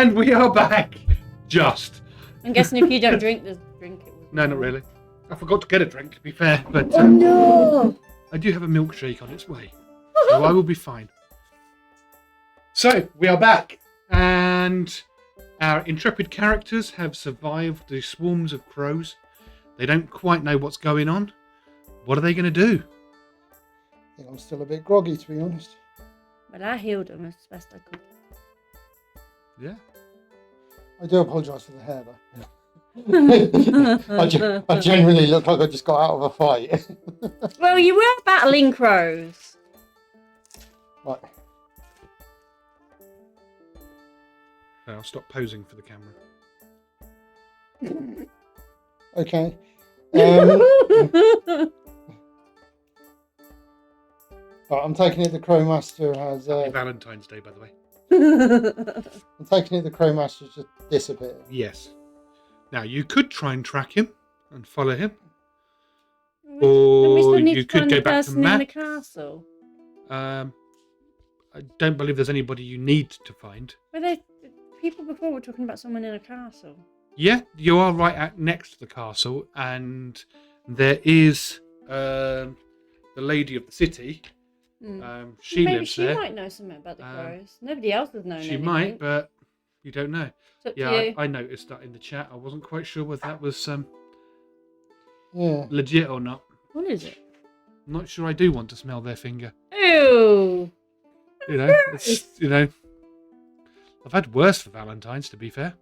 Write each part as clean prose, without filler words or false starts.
And we are back. Just. I'm guessing if you don't drink the drink, it will. No, not really. I forgot to get a drink, to be fair. But Oh no! I do have a milkshake on its way. So I will be fine. So, we are back. And our intrepid characters have survived the swarms of crows. They don't quite know what's going on. What are they going to do? I think I'm still a bit groggy, to be honest. But I healed them as best I could. Yeah. I do apologise for the hair, though. I genuinely look like I just got out of a fight. Well, you were battling crows. Right. I'll stop posing for the camera. Okay. Right, I'm taking it the Crow Master has... Happy Valentine's Day, by the way. I'm taking it the Crow Master's just disappeared. Yes. Now, you could try and track him and follow him. Don't we still Or need you to could find go the back to person in the Mac. castle. I don't believe there's anybody you need to find. Were there people before were talking about someone in a castle? Yeah, you are right next to the castle, and there is the lady of the city. She Maybe lives she there. might know something about the crows. Nobody else has known She anything. might, but you don't know. It's up to Yeah, you. I noticed that in the chat. I wasn't quite sure whether that was Yeah. legit or not. What is it? I'm not sure I do want to smell their finger. Ew! You know, I've had worse for Valentine's, to be fair.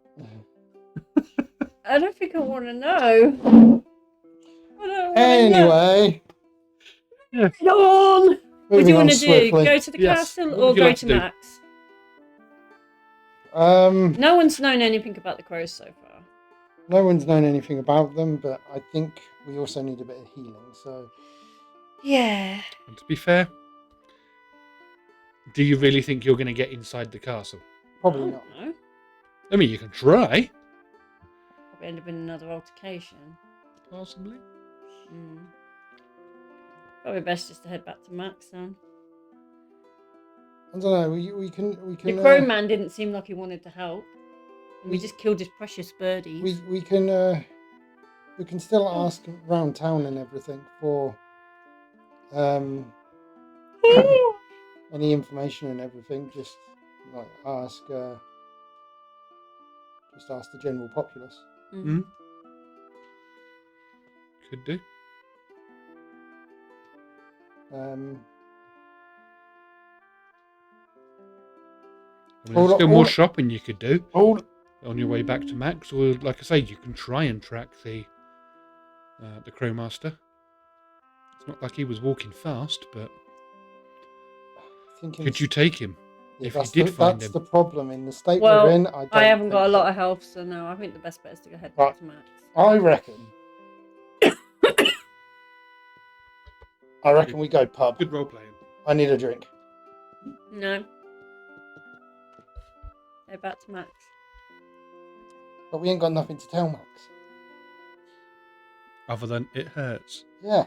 I don't think I want to know. I don't Anyway. Yeah. Go on! What do you want to do? swiftly. Go to the Yes. castle What or would you go like to to do? Max? No No one's known anything about the crows so far. one's known anything about them, but I think we also need a bit of healing, so... Yeah. And to be fair, do you really think you're going to get inside the castle? Probably not. No. I mean, you can try. Probably end up in another altercation. Possibly. Probably best just to head back to Max then. I don't know, we can... The crow man didn't seem like he wanted to help. And we We- just killed his precious birdies. We can still ask around town and everything for any information and everything. Just like ask the general populace. Hmm? Could do. I mean, there's still more shopping you could do on your way back to Max, or like I say, you can try and track the Crowmaster. It's not like he was walking fast, but could you take him if you did find that's him? the problem in the state Well, we're in. I haven't got a lot of health, so no, I think the best bet is to go head back to Max. I reckon we go pub. Good role playing. I need a drink. No. Head back to Max. But we ain't got nothing to tell Max. Other than it hurts. Yeah.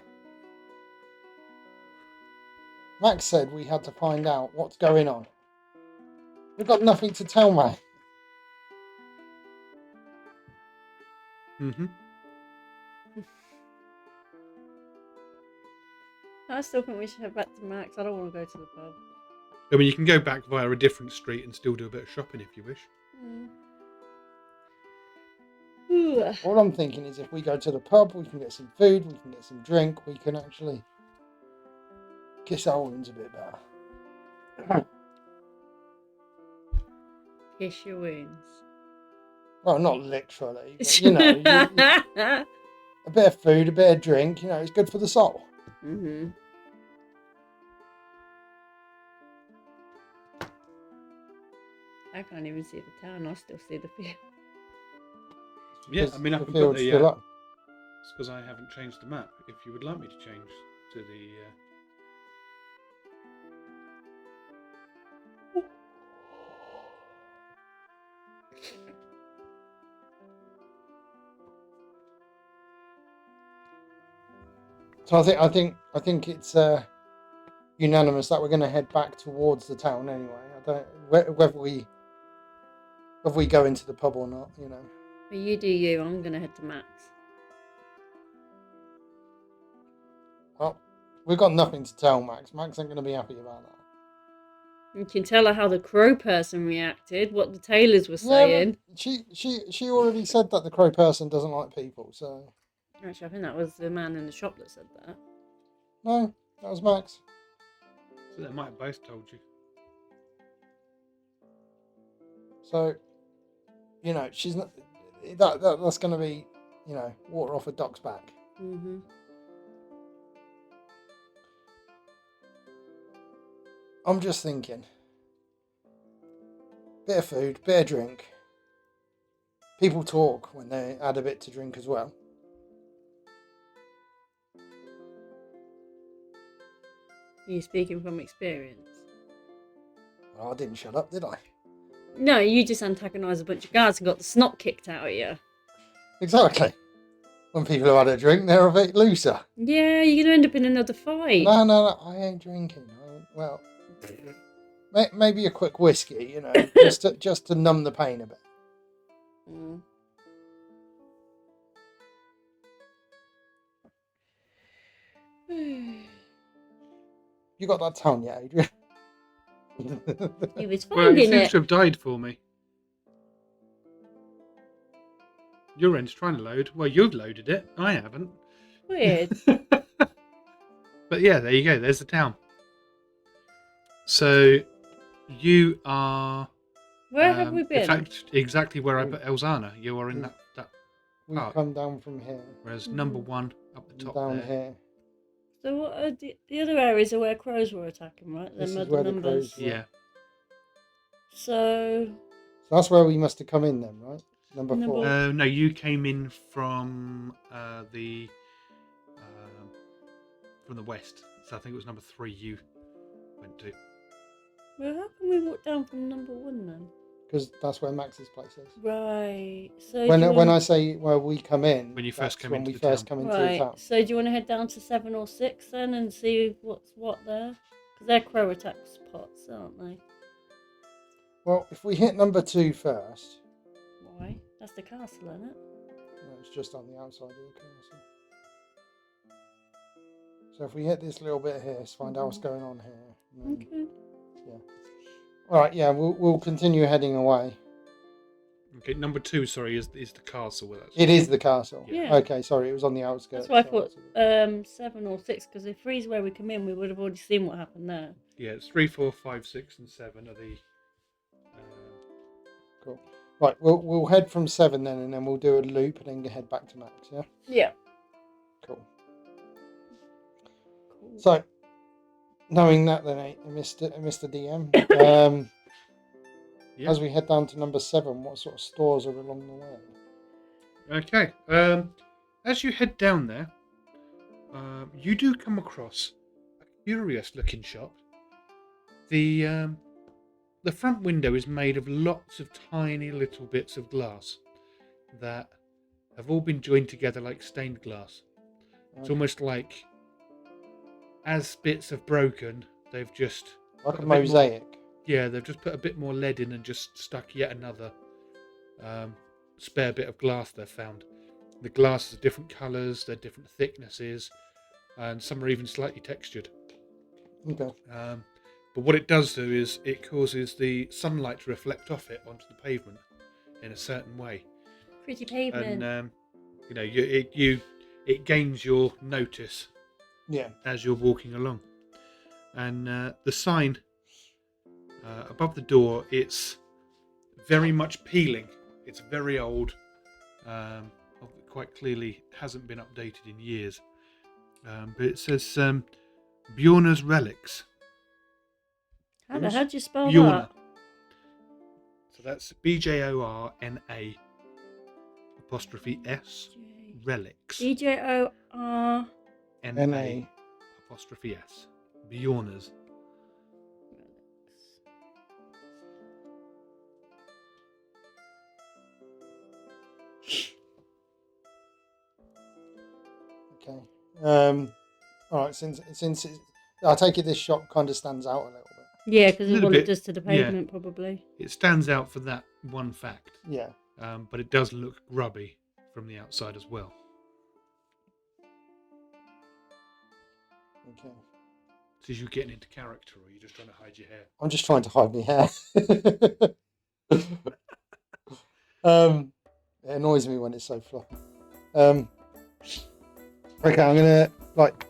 Max said we had to find out what's going on. We've got nothing to tell Max. Mm-hmm. I still think we should head back to Max. I don't want to go to the pub. I mean, you can go back via a different street and still do a bit of shopping if you wish. All I'm thinking is if we go to the pub, we can get some food, we can get some drink, we can actually kiss our wounds a bit better. Kiss your wounds. Well, not literally, but, you know, a bit of food, a bit of drink, you know, it's good for the soul. Mm-hmm. I can't even see the town. I still see the field. Yeah, I mean, I the can put field's the... still up. It's because I haven't changed the map. If you would like me to change to the... So I think it's unanimous that we're going to head back towards the town anyway. I don't whether if we go into the pub or not, you know. Well, you do you. I'm going to head to Max. Well, we've got nothing to tell Max. Max ain't going to be happy about that. You can tell her how the crow person reacted, what the tailors were Yeah, saying. but she already said that the crow person doesn't like people, so... Actually, I think that was the man in the shop that said that. No, that was Max. So they might have both told you. So, you know, she's not... That's going to be, you know, water off a duck's back. Mm-hmm. I'm just thinking. Bit of food, bit of drink. People talk when they add a bit to drink as well. Are you speaking from experience? Well, I didn't shut up, did I? No, you just antagonised a bunch of guards and got the snot kicked out of you. Exactly. When people have had a drink, they're a bit looser. Yeah, you're going to end up in another fight. No, I ain't drinking. Well, maybe a quick whiskey, you know, just to numb the pain a bit. Mm. You got that town yet, Adrian? He was Well, it finding seems it. to have died for me. Your end's trying to load. Well, you've loaded it. I haven't. Weird. But yeah, there you go. There's the town. So you are. Where have we been? In fact, exactly where I put Elzana. You are in that We've part. come down from here. Whereas number one up the and top down there. here. So what are the other areas are where crows were attacking, right? This Them is other where the numbers. crows were. Yeah. So So that's where we must have come in then, right? Number Number- 4. No, you came in from the west. So I think it was number 3 you went to. well, how can we walk down from number 1 then? Because that's where Max's place is. Right. So When I say where we come in, When you first that's come when into we the first town. come into the right. town. So do you want to head down to 7 or 6 then and see what's what there? Because they're crow attack spots, aren't they? Well, if we hit number 2 first, Why? That's the castle, isn't it? no, it's just on the outside of the castle. So if we hit this little bit here, let's find out what's going on here. And then- Okay. All right, yeah, we'll continue heading away. Okay, number 2, sorry, is the castle with us. It is the castle. Yeah. Okay, sorry, it was on the outskirts. That's why I so thought 7 or 6, because if 3's where we come in, we would have already seen what happened there. Yeah, it's 3, 4, 5, 6, and 7 are the. Cool. Right, we'll head from 7 then, and then we'll do a loop and then head back to Max. Yeah. Yeah. Cool. Cool. So, knowing that, then, Mr. DM, Yeah. as we head down to number 7, what sort of stores are along the way? Okay. As you head down there, you do come across a curious-looking shop. The front window is made of lots of tiny little bits of glass that have all been joined together like stained glass. It's almost like, as bits have broken, they've just Like put a bit more- mosaic. Yeah, they've just put a bit more lead in and just stuck yet another spare bit of glass they've found. The glasses are different colours, they're different thicknesses, and some are even slightly textured. Okay. But what it does do is it causes the sunlight to reflect off it onto the pavement in a certain way, Pretty pavement. and it gains your notice Yeah. as you're walking along. And the sign above the door, it's very much peeling. It's very old. Quite clearly hasn't been updated in years. But it says Bjorn's Relics. How'd you spell Bjorn. that? So that's BJORNA apostrophe S Relics. BJOR. NA apostrophe S. Bjorn's. Okay. All right. Since I take it, this shop kind of stands out a little bit. Yeah, because of Little what it bit, does to the yeah. pavement, probably. It stands out for that one fact, Yeah. but it does look grubby from the outside as well. Okay. So you getting into character, or are you just trying to hide your hair? I'm just trying to hide my hair. It annoys me when it's so fluffy. Okay, I'm gonna like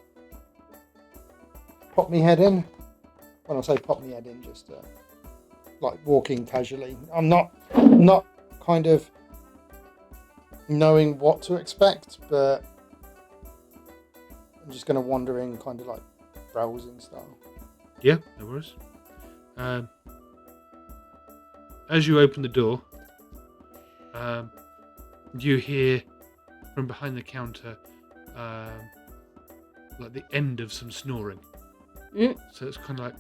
pop my head in. When I say pop my head in, just like walking casually. I'm not kind of knowing what to expect, but I'm just gonna wander in, kind of like browsing style. Yeah, no worries. As you open the door, you hear from behind the counter like the end of some snoring. So it's kind of like...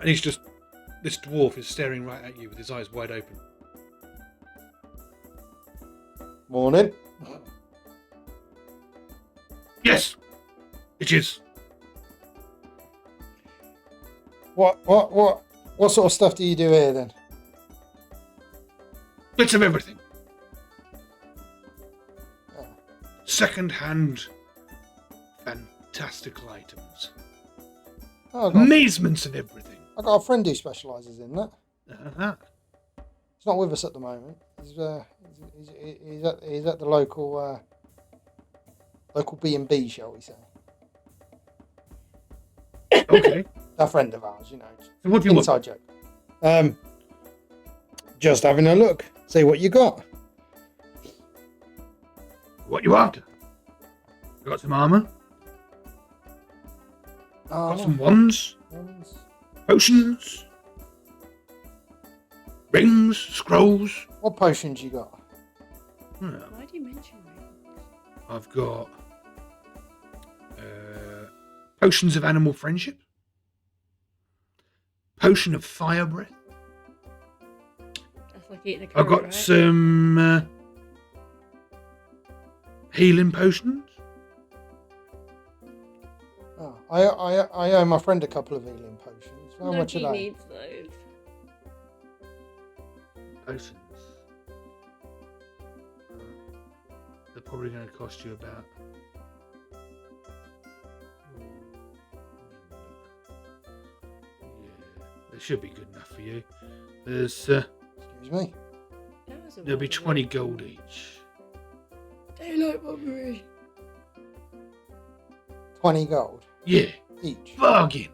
and he's just... This dwarf is staring right at you with his eyes wide open. Morning. Yes! It is. What sort of stuff do you do here then? Bits of everything. Oh. Second-hand fantastical items. Oh, Amazements of everything. I got a friend who specialises in that. Uh-huh. He's not with us at the moment. He's at the local B&B, shall we say? Okay. A friend of ours, you know. So what do you want? Inside joke. Just having a look. See what you got. What you after? Got some armour? Got some wands? Potions? Rings? Scrolls? What potions you got? Yeah. Why do you mention rings? I've got potions of animal friendship, potion of fire breath. That's like eating a carrot, I've got right? some healing potions. Oh, I owe my friend a couple of healing potions. How much are Nobody they? needs those. Potions. They're probably going to cost you about... Yeah, they should be good enough for you. There's Excuse me. there'll be 20 gold each. Daylight robbery. 20 gold Yeah, each. bargain.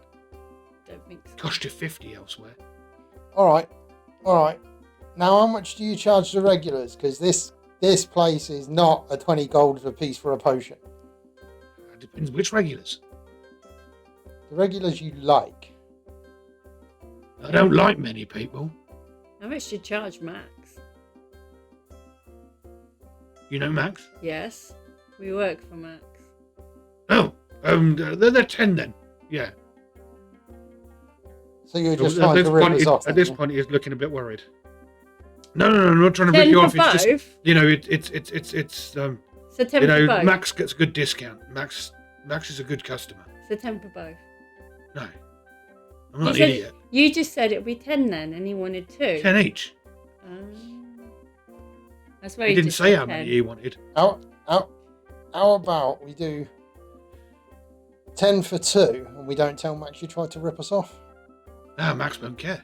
Don't think so. Cost you 50 elsewhere. All right. Now, how much do you charge the regulars? Because this place is not a 20 gold a piece for a potion. It depends which regulars. The regulars you like. I don't like many people. How much do you charge Max? You know Max? Yes, we work for Max. Oh, they're 10 then. Yeah. So you're just At trying this to rip point, us off. at this point, he's looking a bit worried. No, I'm not trying to rip 10 you for off. It's just, both? you know, it's So 10 you for know, both. Max gets a good discount. Max is a good customer. So 10 for both. No, I'm not an You said- idiot. You just said it would be 10 then, and he wanted 2. 10 each. That's where He he didn't just say said how many 10. he wanted. How about we do 10 for 2 and we don't tell Max you tried to rip us off? Ah, Max won't care.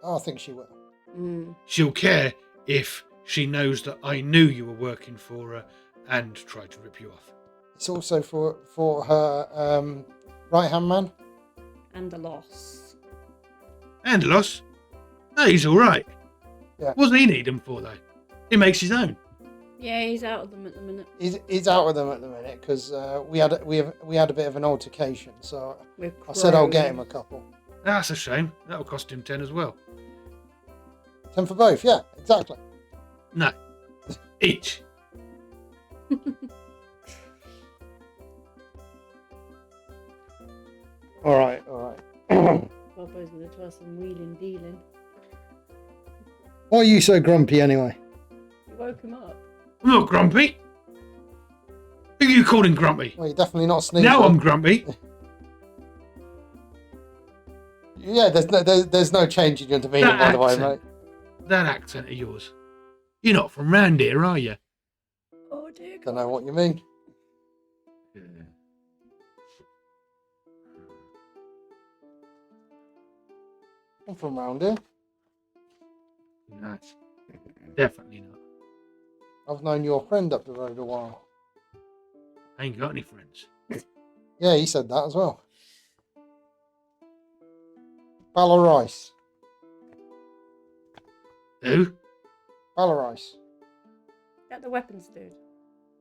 Oh, I think she will. She'll care if she knows that I knew you were working for her and tried to rip you off. It's also for her right-hand man. And a loss. And a loss. No, he's all right. Yeah. What does he need him for, though? He makes his own. Yeah, he's out of them at the minute. He's out with them at the minute because we had a bit of an altercation. So With I said I'll get Crow. him a couple. That's a shame. That'll cost him 10 as well. 10 for both. Yeah, exactly. No. Each. All right. Bobo's going to try some wheeling dealing. Why are you so grumpy anyway? You woke him up. I'm not grumpy. Who are you calling grumpy? Well, you're definitely not sneezing. Now I'm grumpy. Yeah, there's no change in your demeanour, by the way, mate. That accent of yours. You're not from round here, are you? Oh dear. Don't know what you mean. Yeah. I'm from round here. No, definitely not. I've known your friend up the road a while. I ain't got any friends. Yeah, he said that as well. Rice. Who? Rice. That the weapons dude.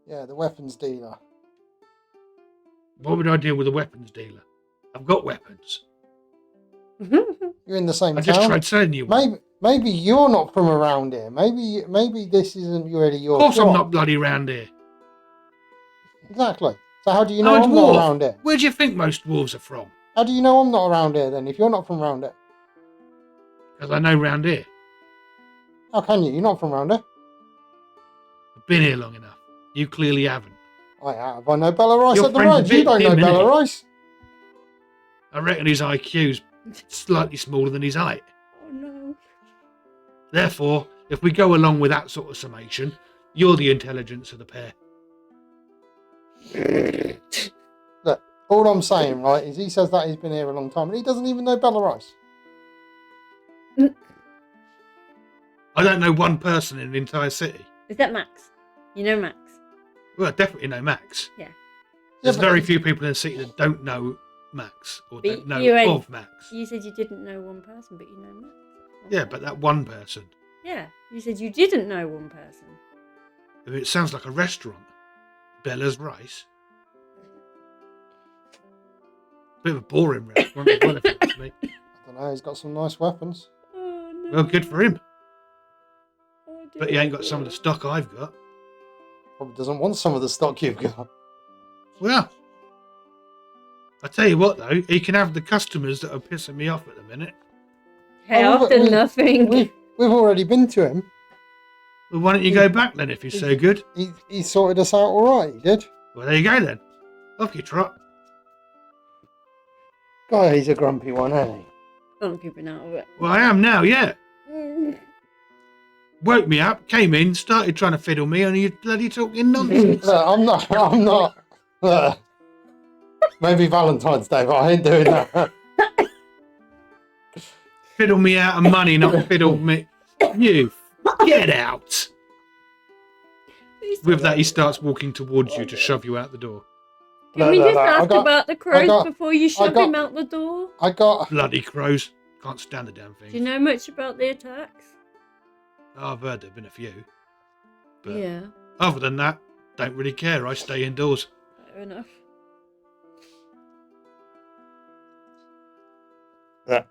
Yeah, the weapons dealer. Why would I deal with a weapons dealer? I've got weapons. You're in the same I town. just tried selling you one. Maybe you're not from around here. Maybe this isn't really your Of course shop. I'm not bloody round here. Exactly. So how do you know I'm a I'm not dwarf. around here? Where do you think most dwarves are from? How do you know I'm not around here then, if you're not from around here? Because I know round here. How can you? You're not from around here. I've been here long enough. You clearly haven't. I have. I know Rice Your at the friend's a road. You bit don't know dim, innit? Rice. I reckon his IQ's slightly smaller than his height. Oh no. Therefore, if we go along with that sort of summation, you're the intelligence of the pair. Look, all I'm saying, right, is he says that he's been here a long time and he doesn't even know Rice. I don't know one person in the entire city. Is that Max? You know Max? Well, I definitely know Max. Yeah. There's Yeah, very few people in the city that don't know Max or But don't know you ain't- of Max. You said you didn't know one person, but you know Max. Yeah, but that one person. Yeah, you said you didn't know one person. It sounds like a restaurant. Bella's Rice. Bit of a boring restaurant as well, if you ask me. I don't know, he's got some nice weapons. Oh no. Well, good for him. Oh, dear. But he ain't got some of the stock I've got. Probably doesn't want some of the stock you've got. Well, I tell you what though, he can have the customers that are pissing me off at the minute. Hey, Oh, after we- nothing. We've already been to him. Well, why don't you go back then if you're so good? He sorted us out all right, he did. Well, there you go then. Off you trot. God, he's a grumpy one, ain't he? I'm keeping out of it. Well, I am now, yeah. Woke me up, came in, started trying to fiddle me, and you bloody talking nonsense. Look, I'm not. Look, maybe Valentine's Day, but I ain't doing that. Fiddle me out of money, not fiddle me. You, get out. With that, he starts walking towards you to shove you out the door. Can we No, just no, ask about the crows got- before you shove got- him out the door? I got. Bloody crows. Can't stand the damn Do you thing. know much about the attacks? Oh, I've heard there have been a few. But Yeah, other than that, don't really care. I stay indoors. fair enough. Yeah.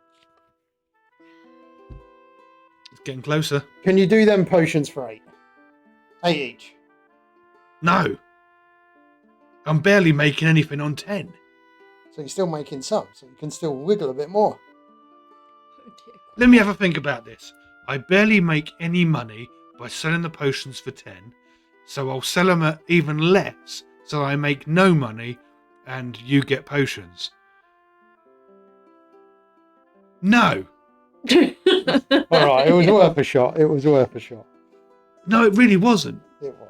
It's getting closer. Can you do them potions for 8? 8 each. No. I'm barely making anything on 10. So you're still making some, so you can still wiggle a bit more. Oh dear. Let me have a think about this. I barely make any money by selling the potions for 10, so I'll sell them at even less, so I make no money and you get potions. No. All right, it was worth a shot. It was worth a shot. No, it really wasn't. It was.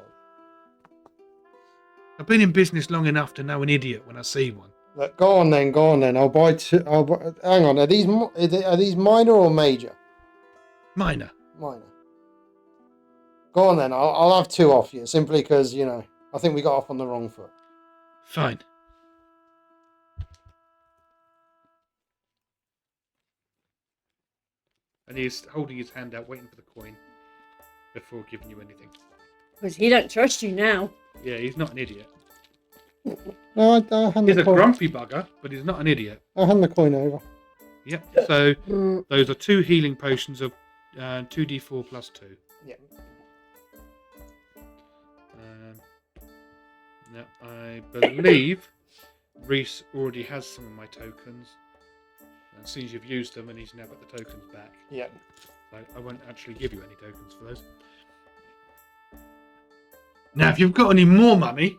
I've been in business long enough to know an idiot when I see one. Look, go on then. I'll buy two. Hang on. Are these minor or major? Minor. Minor. Go on then. I'll have 2 off you simply because I think we got off on the wrong foot. Fine. And he's holding his hand out, waiting for the coin before giving you anything. Because he don't trust you now. Yeah, he's not an idiot. No, I'll hand He's the a coin. grumpy bugger, but he's not an idiot. I'll hand the coin over. Yep. So those are 2 healing potions of 2d4 plus 2. Yeah. Now, I believe Reese already has some of my tokens. As soon as you've used them, and he's now got the tokens back. Yeah. So I won't actually give you any tokens for those. Now, if you've got any more money,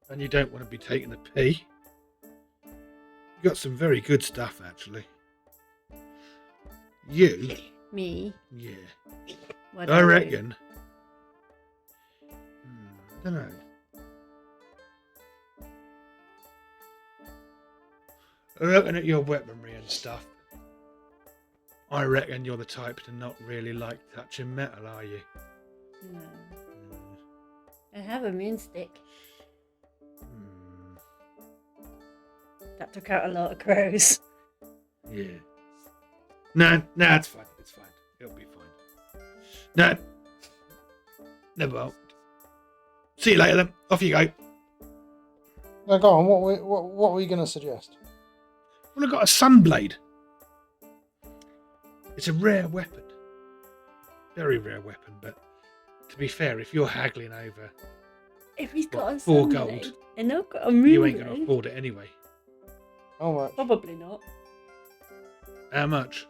and you don't want to be taking the pee, you've got some very good stuff, actually. You? Me? Yeah. What I do? reckon. I don't know. Looking at your weaponry and stuff, I reckon you're the type to not really like touching metal, are you? No. I have a moon stick. That took out a lot of crows. Yeah. No, it's fine. It's fine. It'll be fine. No. Never will. See you later then. Off you go. Now go on. What were you going to suggest? Well, I've got a sunblade. It's a rare weapon. Very rare weapon, but to be fair, if you're haggling over, If he's got a 4 sunblade gold, and I've got a moon you ain't going to blade, afford it anyway. How much? probably not. How much?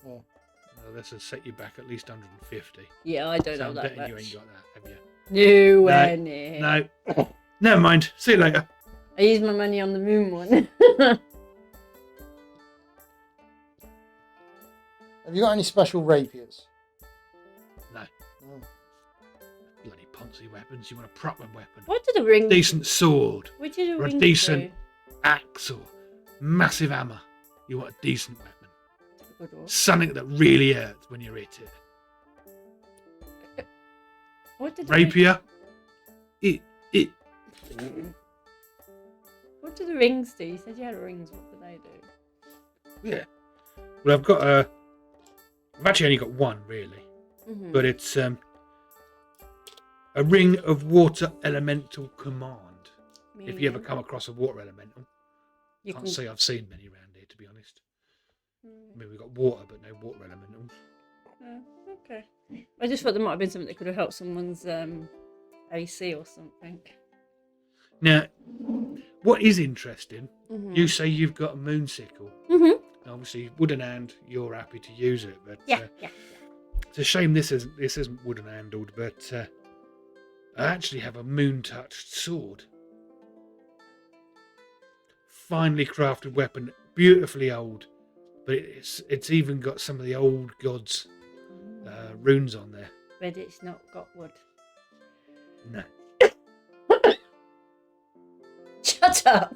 Yeah. Well, this will set you back at least 150. Yeah, I don't So know I'm that betting much. you ain't got that, have you? Nowhere near. No. Never mind. See you later. I used my money on the moon one. Have you got any special rapiers? No. Oh. Bloody poncy weapons. You want a proper weapon. What did the ring Decent sword. What did the or a ring decent- do? Axe or massive hammer. You want a decent weapon. Good one. Something that really hurts when you hit it. What did Rapier. It. What do the rings do? You said you had rings. What do they do? Yeah. Well, I've actually only got one really, Mm-hmm. but it's a ring of water elemental command. If you ever come across a water elemental, you can't can... say I've seen many around here, to be honest. I Mm, mean, we've got water, but no water elementals. okay. I just thought there might have been something that could have helped someone's AC or something. Now, what is interesting, Mm-hmm. you say you've got a moon sickle. Mm-hmm. Obviously, wooden hand, you're happy to use it, but Yeah. it's a shame this isn't wooden handled. But I actually have a moon touched sword, finely crafted weapon, beautifully old, but it's even got some of the old gods' runes on there. But it's not got wood. No. Shut up.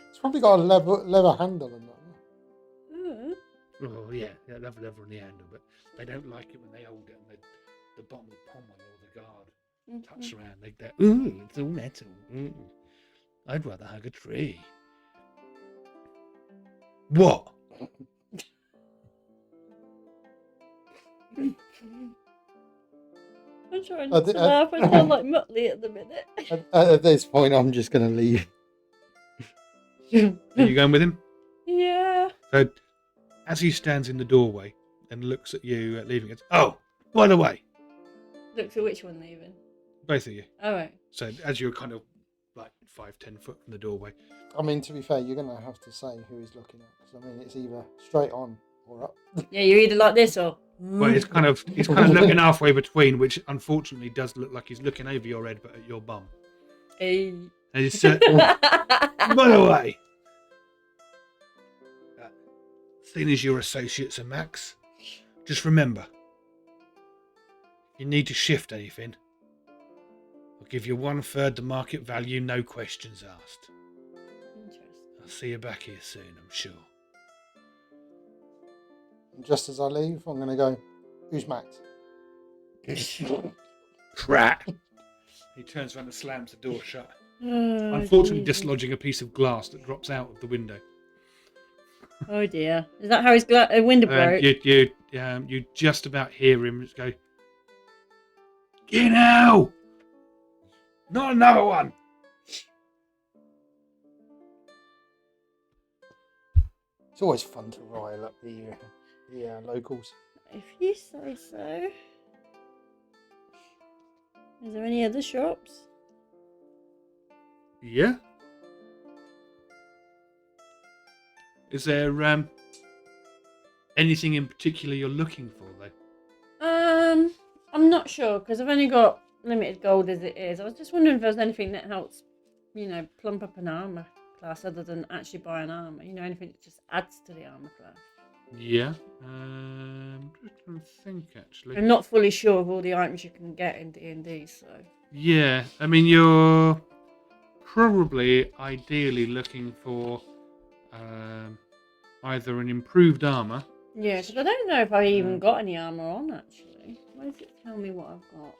It's probably got a leather handle in that. Oh yeah, they have leather on the handle, but they don't like it when they hold it and the bottom of the pommel or the guard touch around. They go, ooh, it's all metal. Ooh. I'd rather hug a tree. What? I'm trying I not thi- to laugh. I sound like Muttley at the minute. At this point, I'm just going to leave. Are you going with him? Yeah. So, as he stands in the doorway and looks at you leaving it, oh, by the way, Look for which one leaving. both of you. All right. So, as you're kind of like 5-10 foot from the doorway, I mean, to be fair, you're going to have to say who he's looking at. Because, I mean, it's either straight on or up. Yeah, you're either like this or. well, he's kind of looking halfway between, which unfortunately does look like he's looking over your head, but at your bum. Hey. And he's by the way, seeing as your associates are Max, just remember, if you need to shift anything, I'll give you 1/3 the market value, no questions asked. Interesting. I'll see you back here soon, I'm sure. And just as I leave, I'm going to go, who's Max? Crap! He turns around and slams the door shut. Oh, Unfortunately, Jesus. dislodging a piece of glass that drops out of the window. Oh dear. Is that how his window broke? You just about hear him just go, "Get out! Not another one!" It's always fun to rile up the locals. If you say so. Is there any other shops? Yeah. Is there anything in particular you're looking for, though? I'm not sure because I've only got limited gold as it is, I was just wondering if there was anything that helps, plump up an armor class other than actually buying armor. Anything that just adds to the armor class. Yeah. Just trying to think actually. I'm not fully sure of all the items you can get in D&D, so. Yeah, I mean you're probably ideally looking for either an improved armor. Yeah, because I don't know if I even got any armor on actually. Why does it tell me what I've got?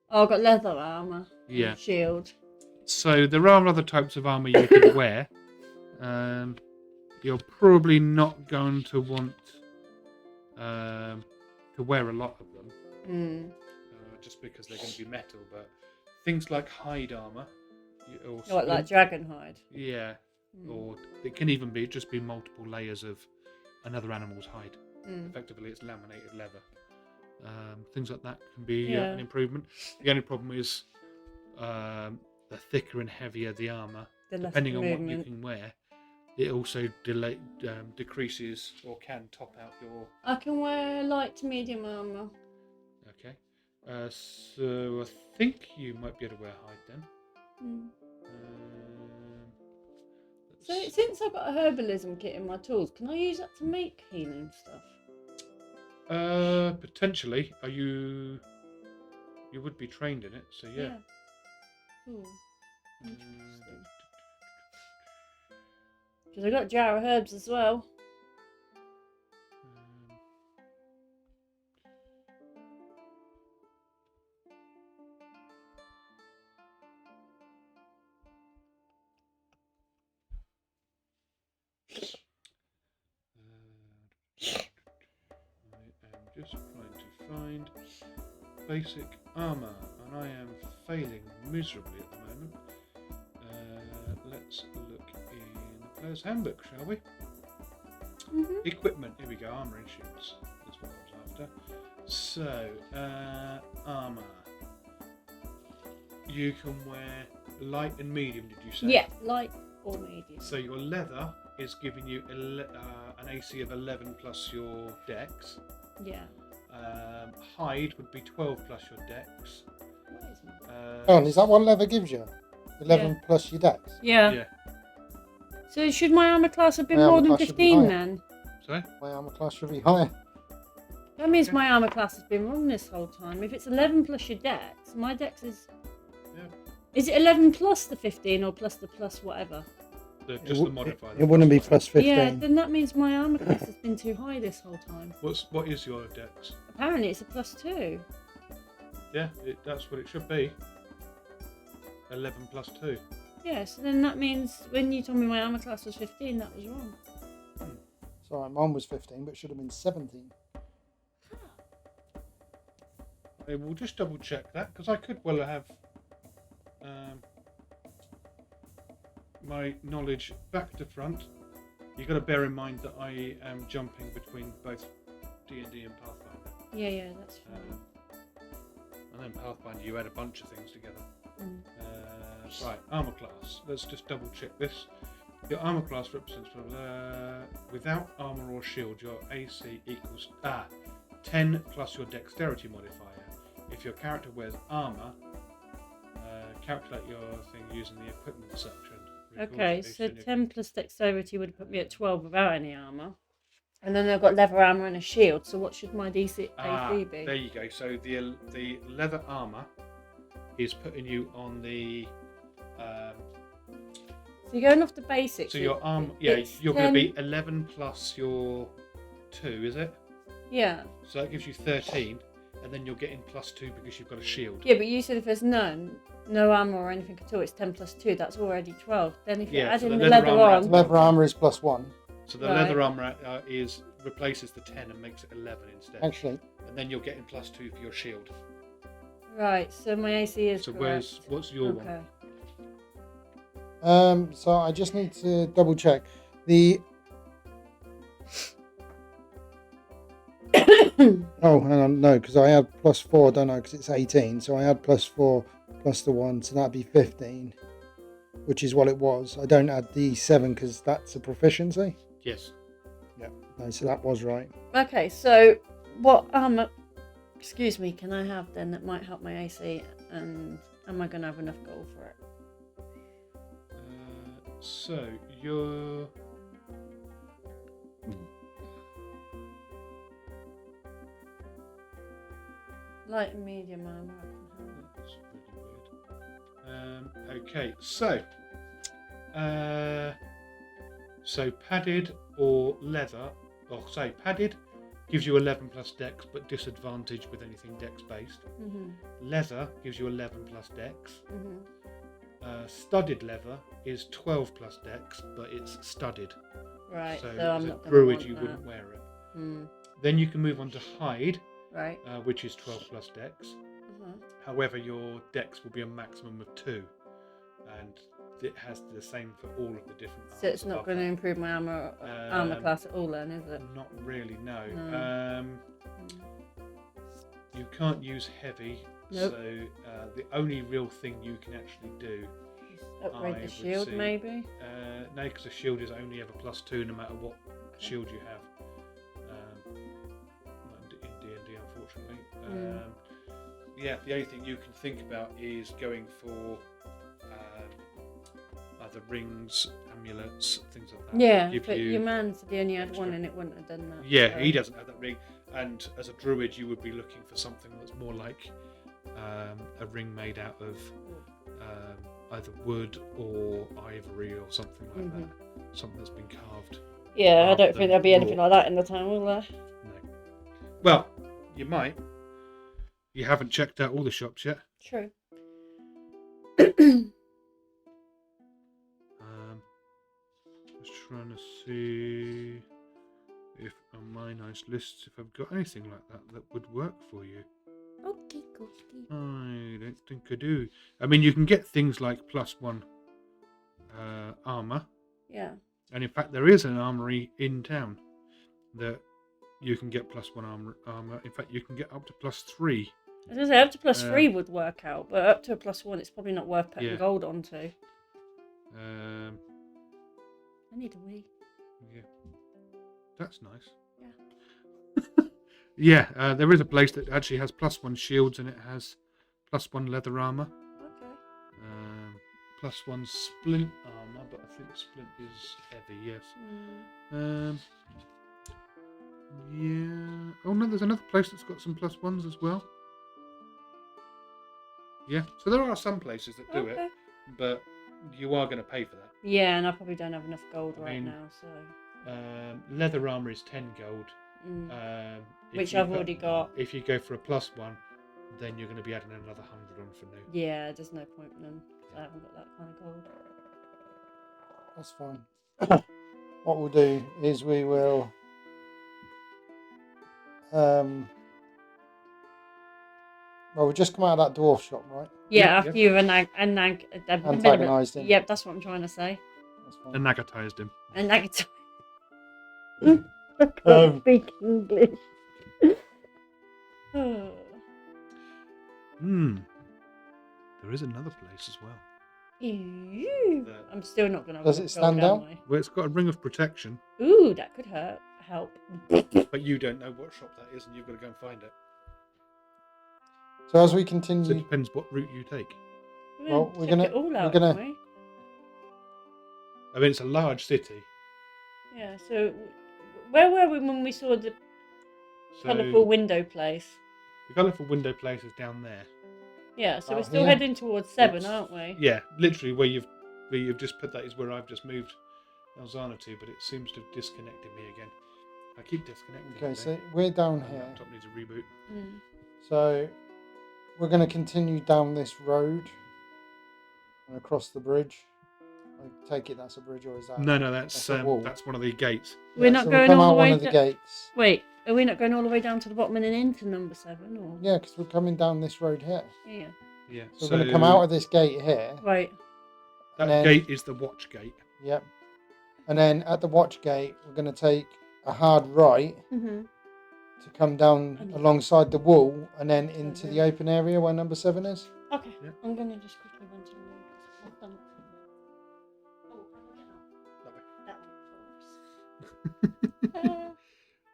Oh, I've got leather armor. Yeah. And shield. So there are other types of armor you could wear. You're probably not going to want to wear a lot of them, just because they're going to be metal. But things like hide armor, Like dragon hide. Yeah, or it can even be just multiple layers of another animal's hide. Effectively, it's laminated leather. Things like that can be an improvement. The only problem is the thicker and heavier the armor, depending on what you can wear, it also decreases or can top out your... I can wear light to medium armor. Okay. So I think you might be able to wear hide then. So since I've got a herbalism kit in my tools, can I use that to make healing stuff? Potentially. You would be trained in it, so yeah. Cool. Interesting. Because I've got a jar of herbs as well. I am just trying to find basic armor, and I am failing miserably at the moment. Let's look in the player's handbook, shall we? Equipment. Here we go. Armor and shields. That's what I was after. So, armor. You can wear light and medium. Did you say? Yeah, light or medium. So your leather is giving you an AC of 11 plus your dex. Yeah. Hide would be 12 plus your dex. Is that what leather gives you? 11 plus your dex? Yeah. So should my armor class have been more than 15 then? Sorry? My armor class should be higher. That means my armor class has been wrong this whole time. If it's 11 plus your dex, my dex is... Yeah. Is it 11 plus the 15 or plus the plus whatever? Just the modifier. It wouldn't be plus 15. Yeah, then that means my armor class has been too high this whole time. What is your dex? Apparently it's a +2. Yeah, that's what it should be. 11 plus 2. Yeah, so then that means when you told me my armor class was 15, that was wrong. Sorry, mine was 15, but should have been 17. Okay, we'll just double check that, because I could well have my knowledge back to front. You've got to bear in mind that I am jumping between both D&D and Pathfinder. Yeah, that's fine. And then Pathfinder, you add a bunch of things together. Right, armor class. Let's just double check this. Your armor class represents without armor or shield, your AC equals 10 plus your dexterity modifier. If your character wears armor, calculate your thing using the equipment section. Okay, so 10 plus dexterity would put me at 12 without any armor. And then I've got leather armor and a shield, so what should my DC AC be? There you go. So the leather armor is putting you on the... So you're going off the basics. So your arm, you're going to be 11 plus your 2, is it? Yeah. So that gives you 13, and then you're getting +2 because you've got a shield. Yeah, but you said if there's no armor or anything at all, it's 10 plus 2. That's already 12. Then if you're adding the leather on, leather armor is +1. So the leather armor replaces the 10 and makes it 11 instead. Actually. And then you're getting +2 for your shield. Right. So my AC is. So correct. what's your one? So I just need to double check the. Oh, hang on, no, because I had +4, don't I? Because it's 18, so I had +4 plus the 1, so that'd be 15, which is what it was. I don't add the 7 because that's a proficiency. Yes. Yeah. No, so that was right. Okay, so what armor Excuse me, can I have then that might help my AC, and am I going to have enough gold for it? So you're. Light and medium armor. That's really weird. Okay, so padded or leather, or say padded gives you 11 plus dex, but disadvantage with anything dex based. Leather gives you 11 plus dex. Studded leather is 12 plus dex, but it's studded. Right. So I'm as a not druid, want you that. wouldn't wear it. Then you can move on to hide, Right. which is 12 plus dex. However, your dex will be a maximum of 2, and it has the same for all of the different. So it's not going to improve my armor class at all, then, is it? Not really, no. You can't use heavy, Nope. so the only real thing you can actually do. Upgrade I the would shield, see- maybe. No, because a shield is only ever +2, no matter what shield you have. Not in D&D, unfortunately. Yeah, the only thing you can think about is going for either rings, amulets, things like that. Yeah, Give but you your man said he only had extra. one and it wouldn't have done that. Yeah, so- he doesn't have that ring. And as a druid, you would be looking for something that's more like a ring made out of either wood or ivory or something like that. Something that's been carved. Yeah, I rather don't than think there'll be anything raw. like that in the town, will there? No. Well, you might. You haven't checked out all the shops yet. True. Just trying to see if on my nice lists, if I've got anything like that would work for you. Okay. I don't think I do. I mean, you can get things like +1 armor, Yeah. and in fact, there is an armory in town that you can get +1 armor. In fact, you can get up to +3. I was going to say, up to +3 would work out, but up to a +1, it's probably not worth putting Yeah. gold onto. Um, I need a wee. yeah, that's nice. Yeah. Yeah, there is a place that actually has +1 shields and it has +1 leather armor, Okay. +1 splint armor, but I think splint is heavy. Yes. Yeah. Oh no, there's another place that's got some +1s as well. Yeah. So there are some places that do it, but you are going to pay for that. Yeah, and I probably don't have enough gold I right mean, now, so. Leather armor is 10 gold. If Which you I've already got. If you go for a +1, then you're going to be adding another 100 on for new. Yeah, there's no point then. I haven't got that kind of gold. That's fine. What we'll do is we will well, we just come out of that dwarf shop, right? Yeah, Yeah, after you've Antagonised him. Yep, that's what I'm trying to say. That's fine. Anagatized him. I can't speak English. There is another place as well. Ew. I'm still not going to have Does enough it stand gold, out? am Well, it's got a ring of protection, I? Ooh, that could help. but you don't know what shop that is, and you've got to go and find it. So as we So it continue, depends what route you take. Well, we're check gonna- it all we're out, gonna- haven't we? I mean, it's a large city. Yeah. So, where were we when we saw the So colourful window place? the colourful window place is down there. Yeah. So we're Out still here? heading towards 7, It's- aren't we? Yeah, literally where you've just put that is where I've just moved Elzana to, but it seems to have disconnected me again. I keep disconnecting. okay, today. so we're down My here. laptop needs a reboot. So we're going to continue down this road and across the bridge. I take it that's a bridge, or is that? No, that's a wall. that's one of the gates. We're not so going we'll come all out the one way of the da- gates. Wait, are we not going all the way down to the bottom and then into number 7, or? Yeah, because we're coming down this road here. Yeah. Yeah. So we're going to come out of this gate here. Right. that and then- gate is the watch gate. Yep. And then at the watch gate, we're going to take a hard right to come down alongside the wall and then into the open area where number 7 is. Okay. Yeah. I'm going to just quickly run to the room. I've done it.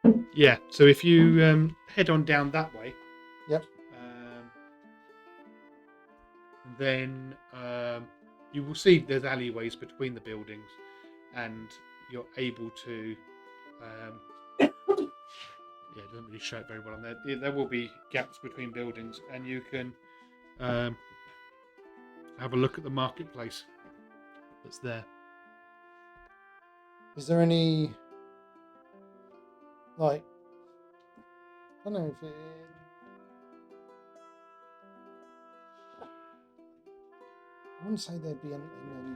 Oh, Yeah. So if you head on down that way, Yep. Then you will see there's alleyways between the buildings, and you're able to. Yeah, it doesn't really show it very well on there. There will be gaps between buildings, and you can have a look at the marketplace that's there. Is there any, like, I don't know if it... I wouldn't say there'd be any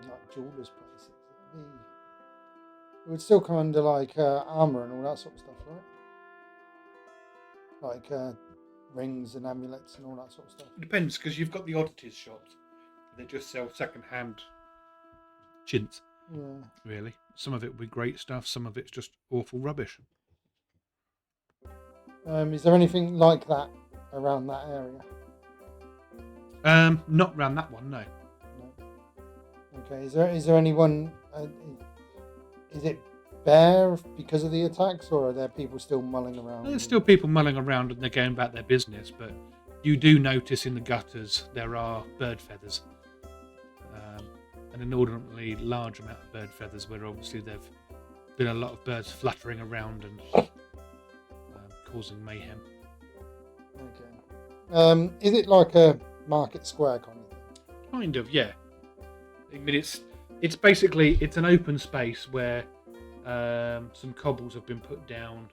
like jewelers' places. It would still come under like armor and all that sort of stuff, right? Like rings and amulets and all that sort of stuff. It depends, because you've got the oddities shops. They just sell second-hand chintz. Yeah. Really, some of it will be great stuff. Some of it's just awful rubbish. Is there anything like that around that area? Not around that one, no. No. Okay. Is there anyone? Is it bare because of the attacks, or are there people still mulling around? There's still people mulling around and they're going about their business, but you do notice in the gutters there are bird feathers. An inordinately large amount of bird feathers, where obviously there've been a lot of birds fluttering around and causing mayhem. Okay. Is it like a market square kind of thing? Kind of, yeah. I mean, it's basically an open space where some cobbles have been put down,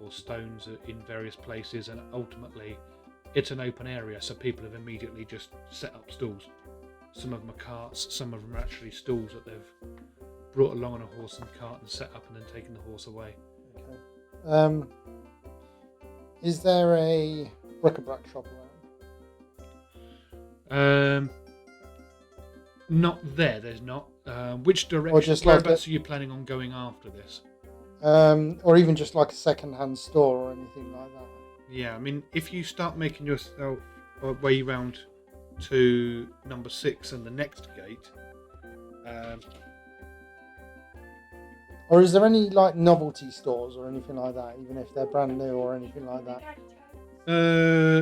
or stones in various places, and ultimately it's an open area, so people have immediately just set up stalls. Some of them are carts, some of them are actually stalls that they've brought along on a horse and cart and set up and then taken the horse away. Okay. Is there a bric-a-brac shop around? Not there. There's not. Which direction? Or just whereabouts are you planning on going after this? Or even just like a second-hand store or anything like that. Yeah, I mean, if you start making yourself way round to number 6 and the next gate. Or is there any like novelty stores or anything like that, even if they're brand new or anything like that?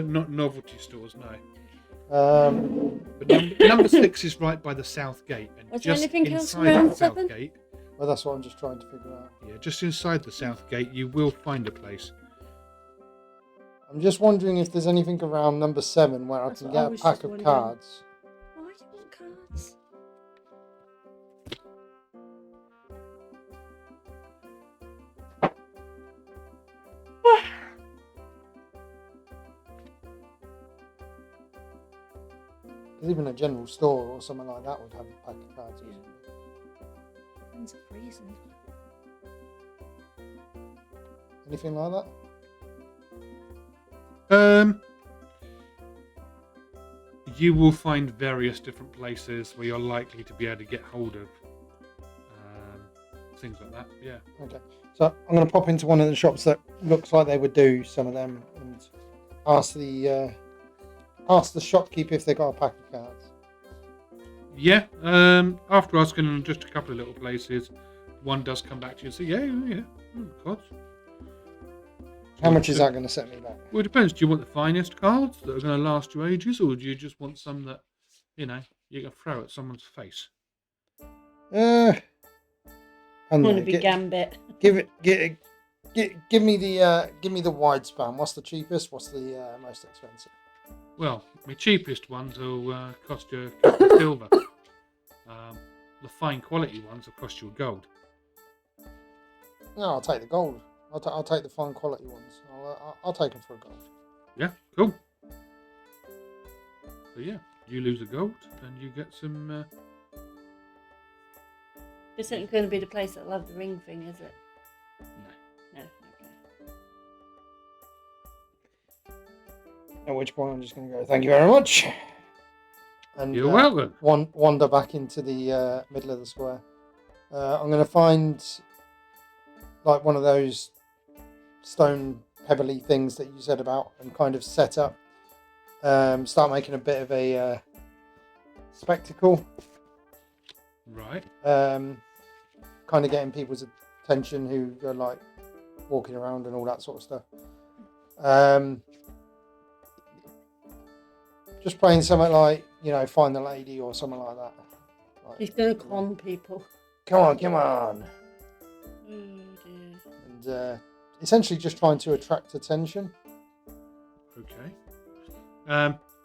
Not novelty stores, no. But number 6 is right by the south gate, and Was there just anything else inside around the south 7? gate. Well, that's what I'm just trying to figure out. Yeah, just inside the south gate, you will find a place. I'm just wondering if there's anything around number 7 where That's I can what I get a was pack just of wondering. cards. Why do you want cards? Because even a general store or something like that would have a pack of cards. Yeah. Depends for reason. Anything like that? You will find various different places where you're likely to be able to get hold of things like that. Yeah. Okay. So I'm going to pop into one of the shops that looks like they would do some of them and ask the shopkeeper if they got a pack of cards. Yeah. After asking just a couple of little places, one does come back to you and say, yeah. Cards. How much is that going to set me back? Well, it depends. Do you want the finest cards that are going to last you ages, or do you just want some that, you can throw at someone's face? I don't Want know. to be Gambit. Give me the wide span. What's the cheapest? What's the most expensive? Well, my cheapest ones will cost you a couple of silver. The fine quality ones will cost you a gold. No, I'll take the gold. I'll take the fine quality ones. I'll take them for a gold. Yeah, cool. So yeah, you lose a gold and you get some. This isn't going to be the place that'll have the ring thing, is it? No. No, okay. At which point I'm just going to go, thank you very much. And You're welcome. Wander back into the middle of the square. I'm going to find like one of those stone pebbly things that you said about and kind of set up. Start making a bit of a spectacle. Right. Kind of getting people's attention who are like walking around and all that sort of stuff. just playing something like, Find the Lady or something like that. Like, He's gonna con people. come on. Oh dear. And essentially just trying to attract attention. Okay.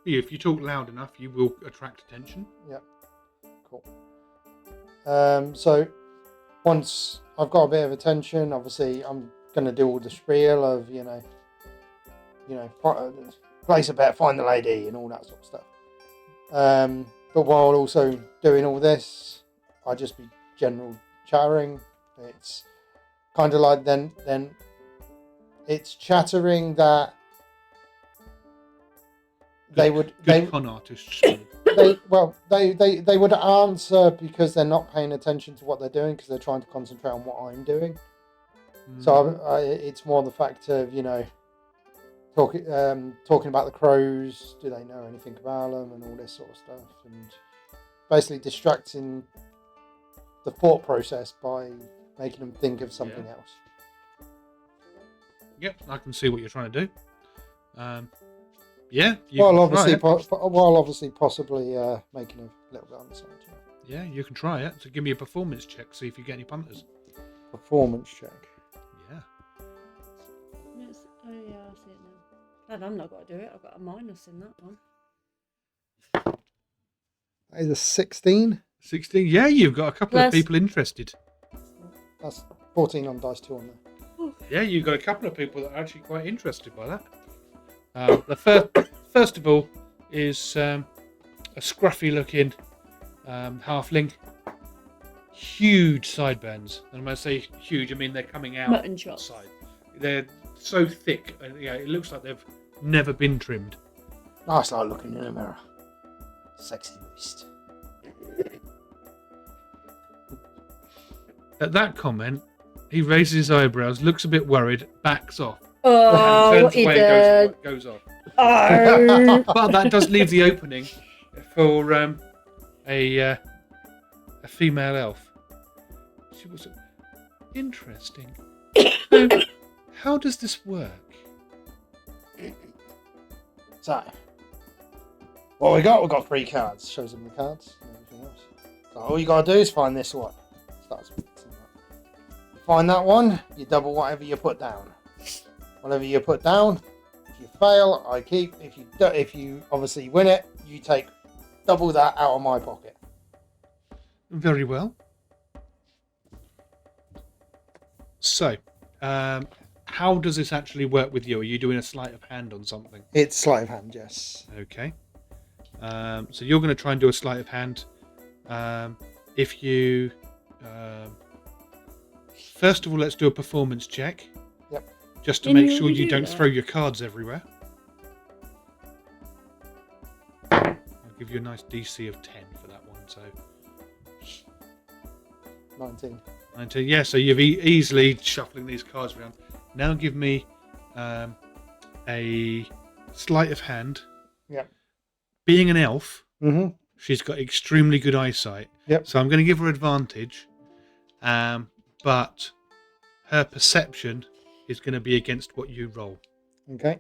If you talk loud enough, you will attract attention. Yep. Cool. So once I've got a bit of attention, obviously I'm going to do all the spiel of, place a bet, find the lady, and all that sort of stuff. But while also doing all this, I just be general chattering. It's kind of like then it's chattering that they would con artists. they would answer because they're not paying attention to what they're doing because they're trying to concentrate on what I'm doing. So it's more the fact of talking about the crows. Do they know anything about them and all this sort of stuff, and basically distracting the thought process by making them think of something else. Yep, I can see what you're trying to do. Yeah. While obviously possibly making a little bit on the side. Yeah, you can try it. So give me a performance check. See if you get any punters. Performance check. Yeah. Oh yeah, I see it now. Glad I'm not got to do it. I've got a minus in that one. That is a 16. 16. Yeah, you've got a couple of people interested. That's 14 on dice 2 on there. Yeah, you've got a couple of people that are actually quite interested by that. The first of all is a scruffy-looking halfling. Huge sideburns, and when I say huge, I mean they're coming out Mutton chops. side. They're so thick, it looks like they've never been trimmed. Nice, like looking in a mirror. Sexy beast. At that comment, he raises his eyebrows, looks a bit worried, backs off. Oh, and what turns he away did. and goes off. Oh. But that does leave the opening for a female elf. She was interesting. So, how does this work? So, what we got? We've got 3 cards. Shows them the cards and everything else. So all you gotta do is find this one. Starts with you find that one, you double whatever you put down. Whatever you put down, if you fail, I keep. If you obviously win it, you take double that out of my pocket. Very well. So, how does this actually work with you? Are you doing a sleight of hand on something? It's sleight of hand, yes. Okay. So you're going to try and do a sleight of hand. If you... first of all, let's do a performance check. Yep. Just to make sure you don't throw your cards everywhere. I'll give you a nice DC of 10 for that one. So 19. 19. Yeah, so you've easily shuffling these cards around. Now give me a sleight of hand. Yep. Being an elf, Mm-hmm. she's got extremely good eyesight. Yep. So I'm going to give her advantage. But her perception is going to be against what you roll. Okay.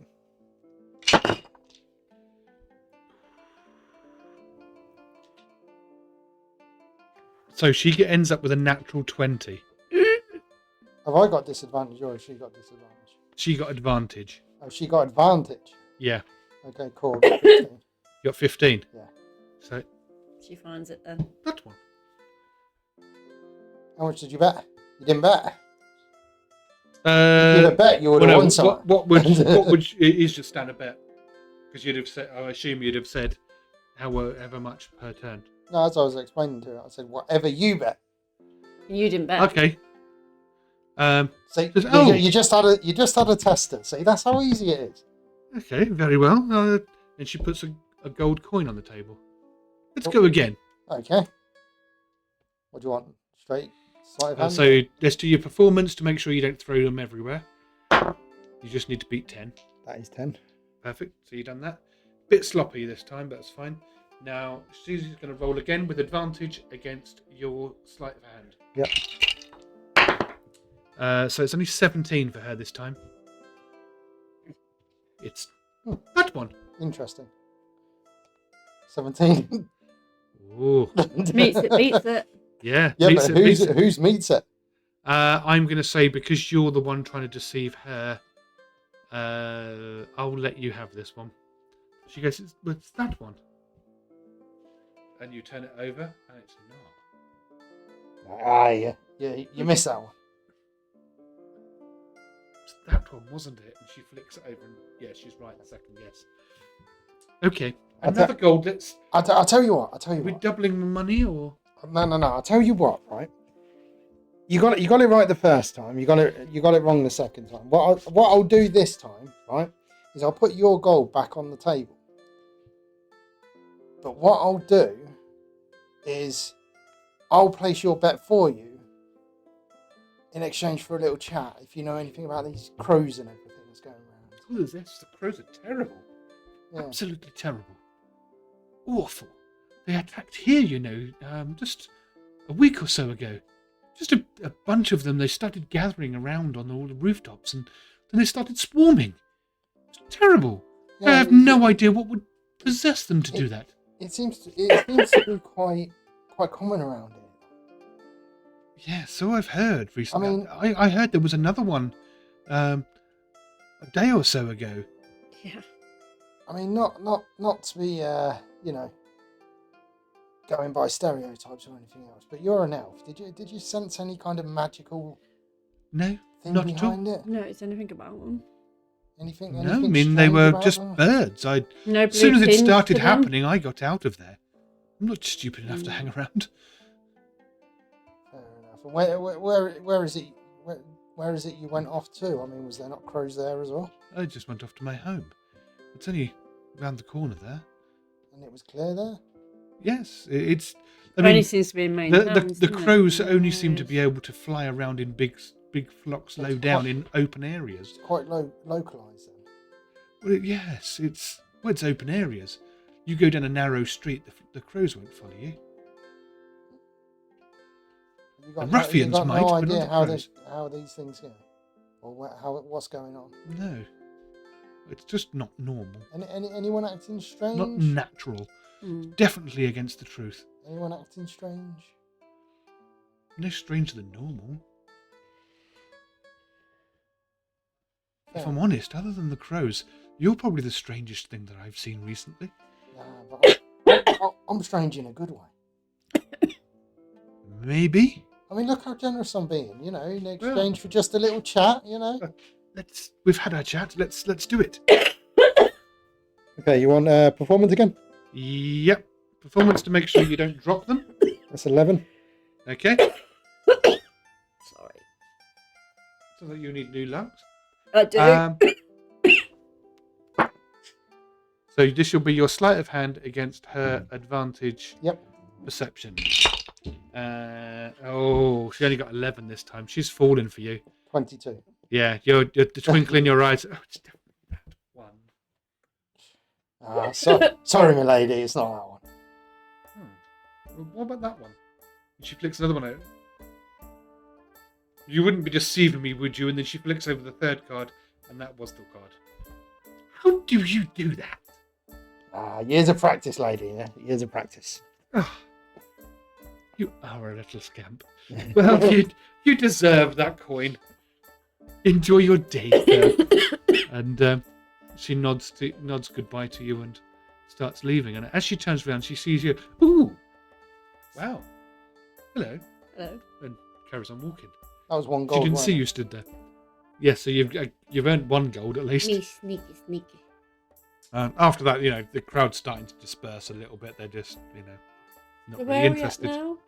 So she ends up with a natural 20. Have I got disadvantage or has she got disadvantage? She got advantage. Oh, she got advantage. Yeah. Okay, cool. 15. You got 15. Yeah. So She finds it then. that one. How much did you bet? You didn't bet. If you'd have bet, you would have won something. What would it is just standard bet? Because you'd have said, I assume you'd have said however much per turn. No, as I was explaining to her, I said whatever you bet. You didn't bet. Okay. See, oh. you just had a tester. See, that's how easy it is. Okay, very well. And she puts a gold coin on the table. Let's go again. Okay. What do you want? Straight sleight of hand? So let's do your performance to make sure you don't throw them everywhere. You just need to beat 10. That is 10. Perfect. So you've done that. Bit sloppy this time, but that's fine. Now Susie's going to roll again with advantage against your sleight of hand. Yep. So it's only 17 for her this time. It's that one. Interesting. 17. Ooh. Meets it, beats it. Yeah. Yeah, meets but it, meets it. who's meets it? I'm going to say because you're the one trying to deceive her, I'll let you have this one. She goes, it's that one. And you turn it over, and it's not. Ah, yeah. You missed that one. It's that one, wasn't it? And she flicks it over, and yeah, she's right. The second guess. Okay, another gold. I'll tell you what. Are we doubling the money or? No. I'll tell you what. Right. You got it right the first time. You got it wrong the second time. What I'll do this time, right, is I'll put your gold back on the table. But what I'll do is I'll place your bet for you in exchange for a little chat if you know anything about these crows and everything that's going around. Oh, the crows are terrible. Yeah. Absolutely terrible. Awful. They attacked here, just a week or so ago. Just a bunch of them. They started gathering around on all the rooftops, and then they started swarming. It's terrible. Yeah, I have no idea what would possess them to do that. It seems to be quite common around here. Yeah, so I've heard recently. I mean, I heard there was another one a day or so ago. Yeah. I mean, not to be going by stereotypes or anything else, but you're an elf. Did you sense any kind of magical No, thing not at all. behind it? No, it's anything about them. Anything? No, I anything mean they strange were about just them? birds. No blue As soon as it pins started to them? happening, I got out of there. I'm not stupid enough to hang around. Fair enough. And where is it? Where is it you went off to? I mean, was there not crows there as well? I just went off to my home. It's only round the corner there. And it was clear there. Yes, it's. I Only mean, seems to be in main the towns, doesn't it? crows only seem to be Yes. able to fly around in big flocks, low down in open areas. It's quite localized then. Well, yes, it's open areas. You go down a narrow street, the crows won't follow you. The ruffians got might, no but not idea the how crows. these things go, or what's going on. No, it's just not normal, Anyone acting strange? not natural. Definitely against the truth. Anyone acting strange? No stranger than normal. If I'm honest, other than the crows, you're probably the strangest thing that I've seen recently. But I'm strange in a good way. Maybe. I mean, look how generous I'm being. In exchange for just a little chat. We've had our chat. Let's do it. Okay, you want performance again? Yep. Performance to make sure you don't drop them. That's 11. Okay. Sorry. So that you need new lungs. I do. So this will be your sleight of hand against her advantage. Yep. Perception. She only got 11 this time. She's fallen for you. 22. Yeah, you're the twinkle in your eyes. Oh, it's definitely that one. Sorry, milady, it's not that one. Well, what about that one? And she flicks another one out. You wouldn't be deceiving me, would you? And then she flicks over the third card, and that was the card. How do you do that? Years of practice, lady. Yeah? Years of practice. Oh, you are a little scamp. Well, you deserve that coin. Enjoy your day, sir. And she nods goodbye to you and starts leaving. And as she turns around, she sees you. Ooh, wow. Hello. Hello. And carries on walking. That was one gold. She didn't see you stood there. Yes, so you've earned one gold at least. Me sneaky. After that, the crowd's starting to disperse a little bit. They're just, not So really where interested. are we at now?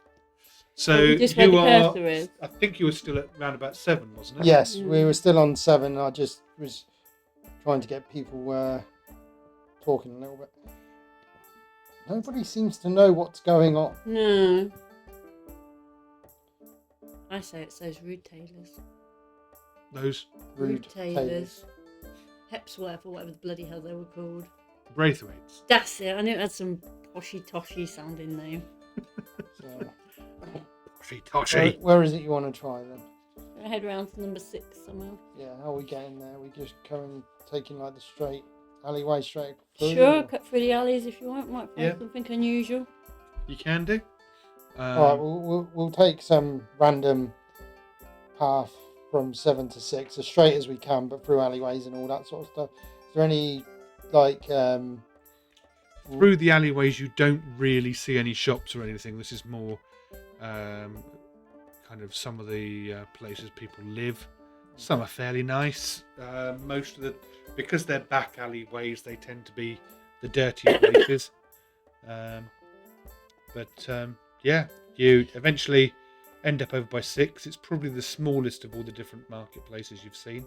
So Just where you the are. cursor is. I think you were still at around about 7, wasn't it? Yes, we were still on 7. I just was trying to get people talking a little bit. Nobody seems to know what's going on. No. I say it's those rude tailors. Those Rude tailors. Hepsworth or whatever the bloody hell they were called. Braithwaites. That's it. I knew it had some poshy sounding name. So, Toshy. where is it you want to try then? I head round to number 6 somewhere. Yeah, how are we getting there? We just taking like the straight alleyway straight through? Sure, or- cut through the alleys if you want. Might find Yeah. something unusual. You can do. All right, we'll take some random path from 7 to 6 as straight as we can, but through alleyways and all that sort of stuff. Is there any like Through the alleyways, you don't really see any shops or anything. This is more kind of some of the places people live. Some are fairly nice. Most of the, because they're back alleyways, they tend to be the dirtier places. Yeah, you eventually end up over by 6. It's probably the smallest of all the different marketplaces you've seen.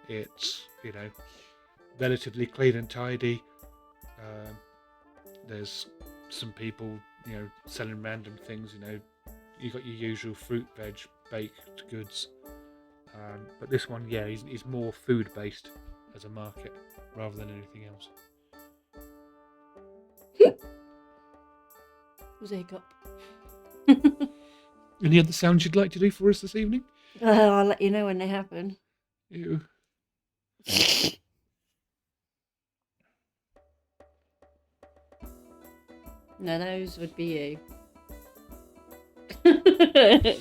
It's, relatively clean and tidy. There's some people, selling random things. You got your usual fruit, veg, baked goods. But this one, yeah, is more food based as a market rather than anything else. Was a hiccup. Any other sounds you'd like to do for us this evening? I'll let you know when they happen. Ew. No, those would be you.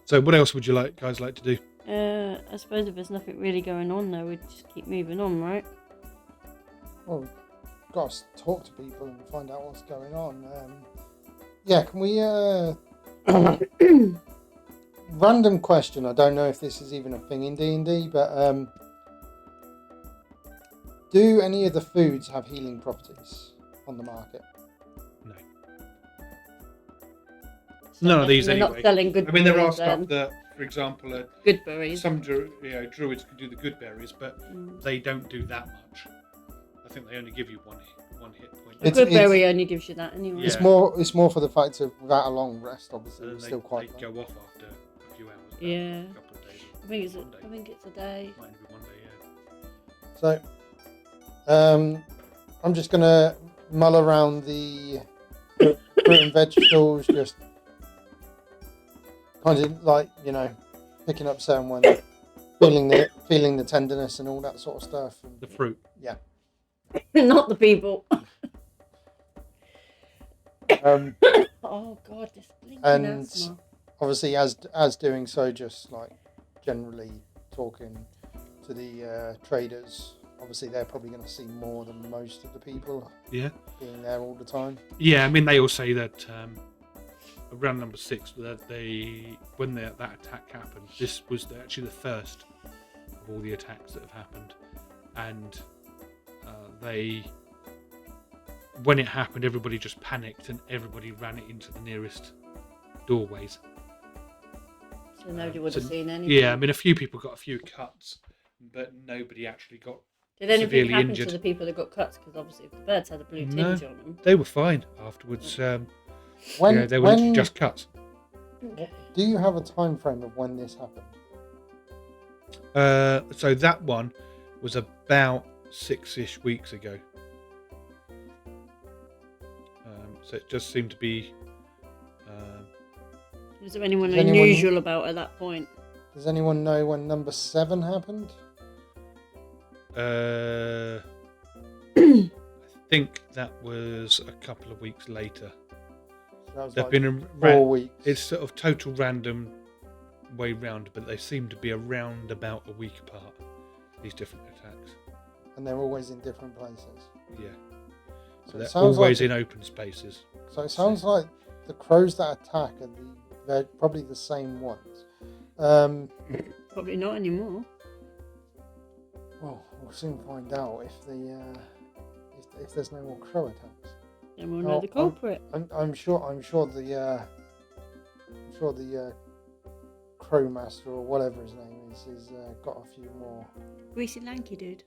So, what else would you guys like to do? I suppose if there's nothing really going on, though, we'd just keep moving on, right? Well, we've got to talk to people and find out what's going on. Yeah, can we? Random question. I don't know if this is even a thing in D&D, but do any of the foods have healing properties on the market? No. So None of these they're anyway. not selling good I mean, there are berries, stuff then. that, for example, Good berries. some druids can do the good berries, but they don't do that much. I think they only give you one hit point. A good berry only gives you that anyway. Yeah. It's more for the fact of without a long rest, obviously, And it's then still quite. they go off after a few hours. Yeah. A couple of days. I think it's one day. I think it's a day. Might only be one day, So, I'm just gonna mull around the fruit and vegetables, just kind of like picking up someone, feeling the tenderness and all that sort of stuff. The fruit. Yeah. Not the people. Oh God, this blinking And asthma. obviously, as doing so, just like generally talking to the traders. Obviously, they're probably going to see more than most of the people. Yeah. Being there all the time. Yeah, I mean, they all say that around number 6, that when that attack happened, this was actually the first of all the attacks that have happened, and when it happened, everybody just panicked and everybody ran it into the nearest doorways. So nobody would have seen anything. Yeah, I mean, a few people got a few cuts, but nobody actually got Did anything severely happen injured. to the people that got cuts? Because obviously, if the birds had a blue tinge No. on them. They were fine afterwards. They were literally when just cuts. do you have a time frame of when this happened? So that one was about 6-ish weeks ago. So it just seemed to be. Was there anyone Does anyone- unusual about at that point? Does anyone know when number 7 happened? I think that was a couple of weeks later. So that was They've like been 4 weeks. It's sort of total random way round, but they seem to be around about a week apart. These different attacks. And they're always in different places. Yeah. So So it they're sounds always like in open spaces. So it sounds like the crows that attack they're probably the same ones. Probably not anymore. Well, we'll soon find out if if there's no more crow attacks. Then we'll know the culprit. I'm sure the crow master or whatever his name is got a few more. Greasy lanky dude.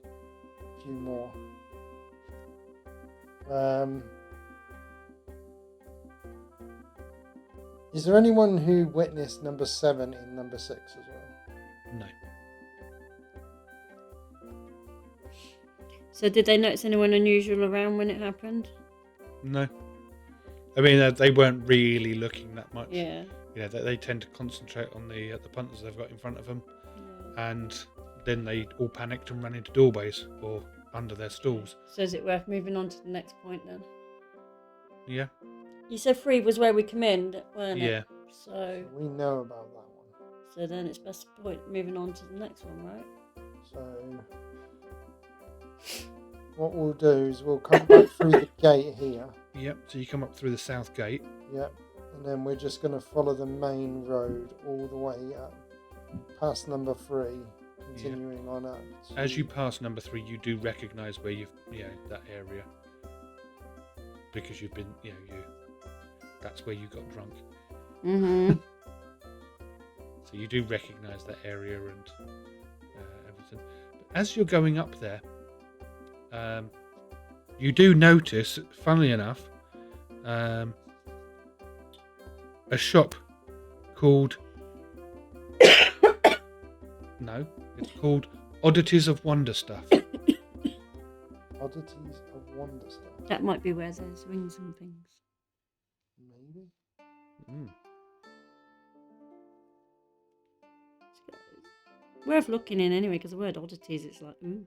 Is there anyone who witnessed number 7 in number 6 as well? No. So did they notice anyone unusual around when it happened? No. I mean, they weren't really looking that much. Yeah. They tend to concentrate on the punters they've got in front of them, and then they all panicked and ran into doorways or under their stalls. So is it worth moving on to the next point then? Yeah. You said 3 was where we come in, weren't it? Yeah. So We know about that one. so then it's best point moving on to the next one, right? So what we'll do is we'll come back through the gate here. Yep. So you come up through the south gate. Yep. And then we're just going to follow the main road all the way up past number 3, continuing on up. As you pass number 3, you do recognise where that area, because you've been, that's where you got drunk. Mm-hmm. So you do recognise that area and everything. But as you're going up there, you do notice, funnily enough, a shop called no, it's called Oddities of Wonder Stuff. Oddities of Wonder Stuff. That might be where there's rings and things. Maybe. Mm. It's worth looking in anyway, because the word oddities, it's like, ooh.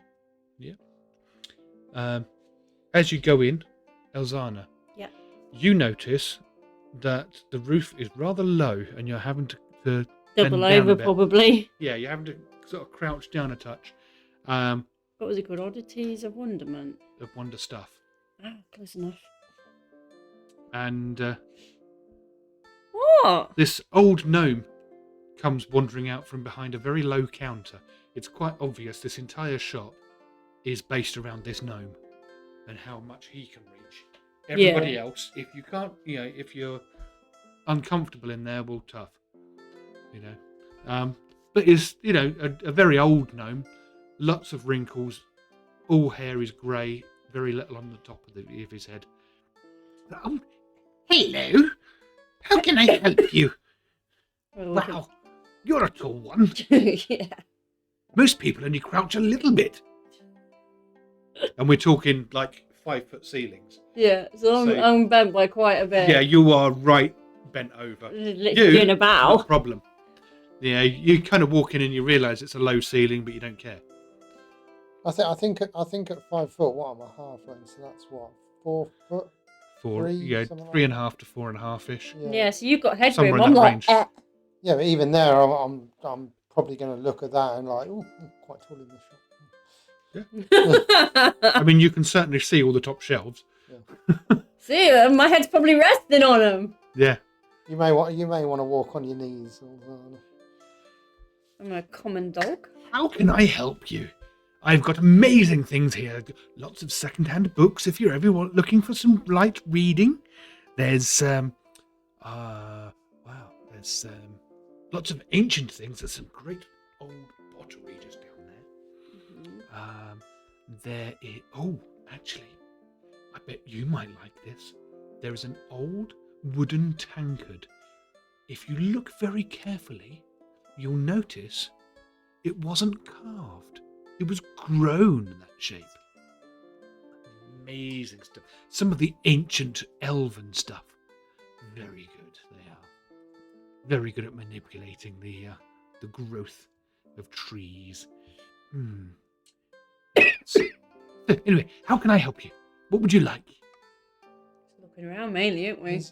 As you go in, Elzana, Yeah. you notice that the roof is rather low, and you're having to bend Double down over, a bit. probably. Yeah, you're having to sort of crouch down a touch. What was it called? Oddities of Wonderment. Of Wonder Stuff, Ah, close enough. and What? this old gnome comes wandering out from behind a very low counter. It's quite obvious this entire shop is based around this gnome and how much he can reach. Everybody else, if you can't, if you're uncomfortable in there, well, tough. But it's, a very old gnome, lots of wrinkles, all hair is grey, very little on the top of his head. Hello, how can I help you? Wow, you're a tall one. Yeah. Most people only crouch a little bit. And we're talking like 5-foot ceilings. Yeah, so I'm bent by quite a bit. Yeah, you are right bent over. Literally doing a No bow. problem. Yeah, you kind of walk in and you realise it's a low ceiling, but you don't care. I think at 5 foot, what am I halfway? So that's what, 4 foot? 3.5 to 4.5-ish. Yeah, so you've got Somewhere headroom. in I'm that like, range. Yeah, but even there, I'm probably going to look at that and like, oh, quite tall in this shop. I mean, you can certainly see all the top shelves. See, my head's probably resting on them. Yeah. You may want to walk on your knees. I'm a common dog. How can I help you? I've got amazing things here. Lots of second-hand books if you're ever looking for some light reading. There's there's lots of ancient things. There's some great old pottery just down there. There is actually, I bet you might like this. There is an old wooden tankard. If you look very carefully, you'll notice it wasn't carved. It was grown in that shape. Amazing stuff. Some of the ancient elven stuff. Very good, they are. Very good at manipulating the growth of trees. So, anyway, how can I help you? What would you like? Looking around mainly, aren't we?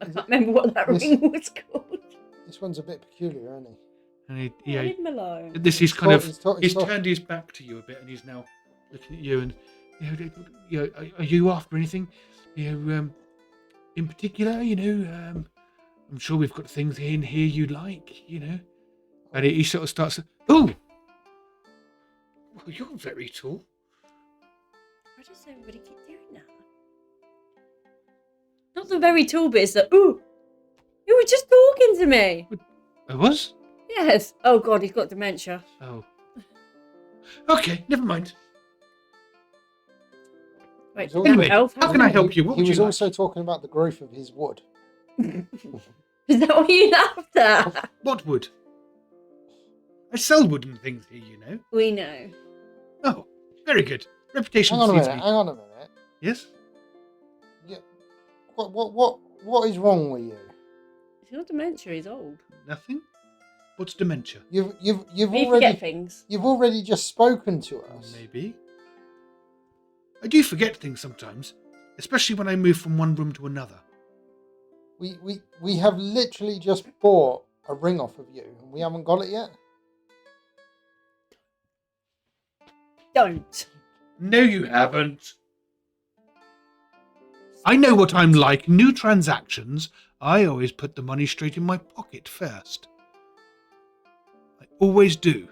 I can't remember what that ring was called. This one's a bit peculiar, isn't he? And Leave him alone. this is kind He's he's turned his back to you a bit, and he's now looking at you. And are you after anything? In particular, I'm sure we've got things in here you'd like, And he sort of starts. Oh, well, you're very tall. Why does everybody keep doing that? Not the very tall bit, it's the ooh. You were just talking to me. I was. Yes. Oh God, he's got dementia. Oh. Okay, never mind. Wait, Anyway, elf, how can I help you? What He would you was like? also talking about the growth of his wood. Is that what you laughed at? What wood? I sell wooden things here, We know. Oh, very good. Reputation Hang on a precedes minute. me. Hang on a minute. Yes? Yeah. What is wrong with you? He's got dementia. He's old. Nothing? What's dementia? You've You already forget things. you've already just spoken to us. Maybe. I do forget things sometimes, especially when I move from one room to another. We have literally just bought a ring off of you, and we haven't got it yet. Don't. No, you haven't. I know what I'm like. New transactions, I always put the money straight in my pocket first. I always do.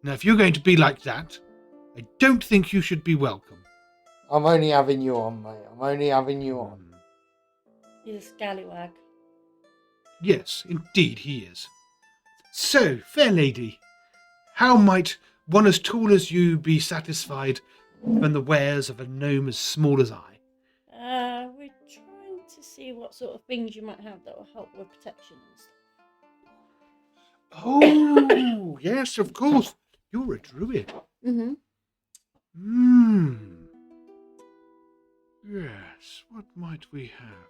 Now, if you're going to be like that, I don't think you should be welcome. I'm only having you on, mate. I'm only having you on. He's a scallywag. Yes, indeed he is. So, fair lady, how might one as tall as you be satisfied from the wares of a gnome as small as I? We're trying to see what sort of things you might have that will help with protection and stuff. Oh, yes, of course. You're a druid. Mm-hmm. Yes, what might we have?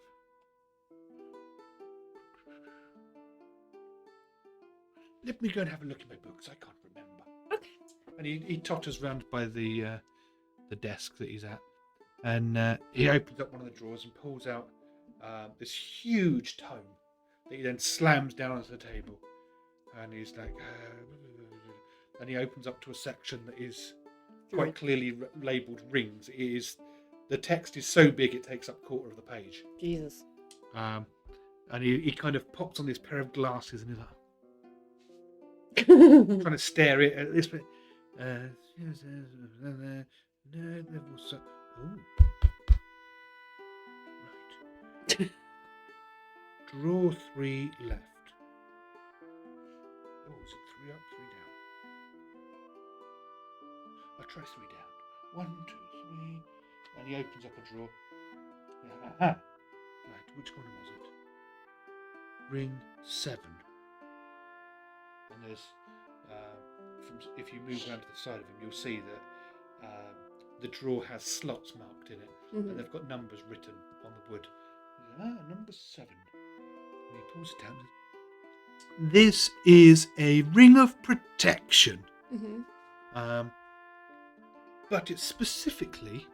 Let me go and have a look in my books. I can't remember. Okay. And he totters round by the desk that he's at, and he opens up one of the drawers and pulls out this huge tome that he then slams down onto the table. And he's like, and he opens up to a section that is quite clearly labelled rings. The text is so big it takes up a quarter of the page. Jesus. And he kind of pops on this pair of glasses and he's like trying to stare at this bit. Right. Draw 3 left. Oh, is it 3 up, 3 down? I'll try 3 down. 1, 2, 3. And he opens up a drawer. Aha. Right, which one was it? Ring 7. And there's, if you move around to the side of him, you'll see that the drawer has slots marked in it. Mm-hmm. And they've got numbers written on the wood. Number 7. And he pulls it down. This is a ring of protection. Mm-hmm. But it's specifically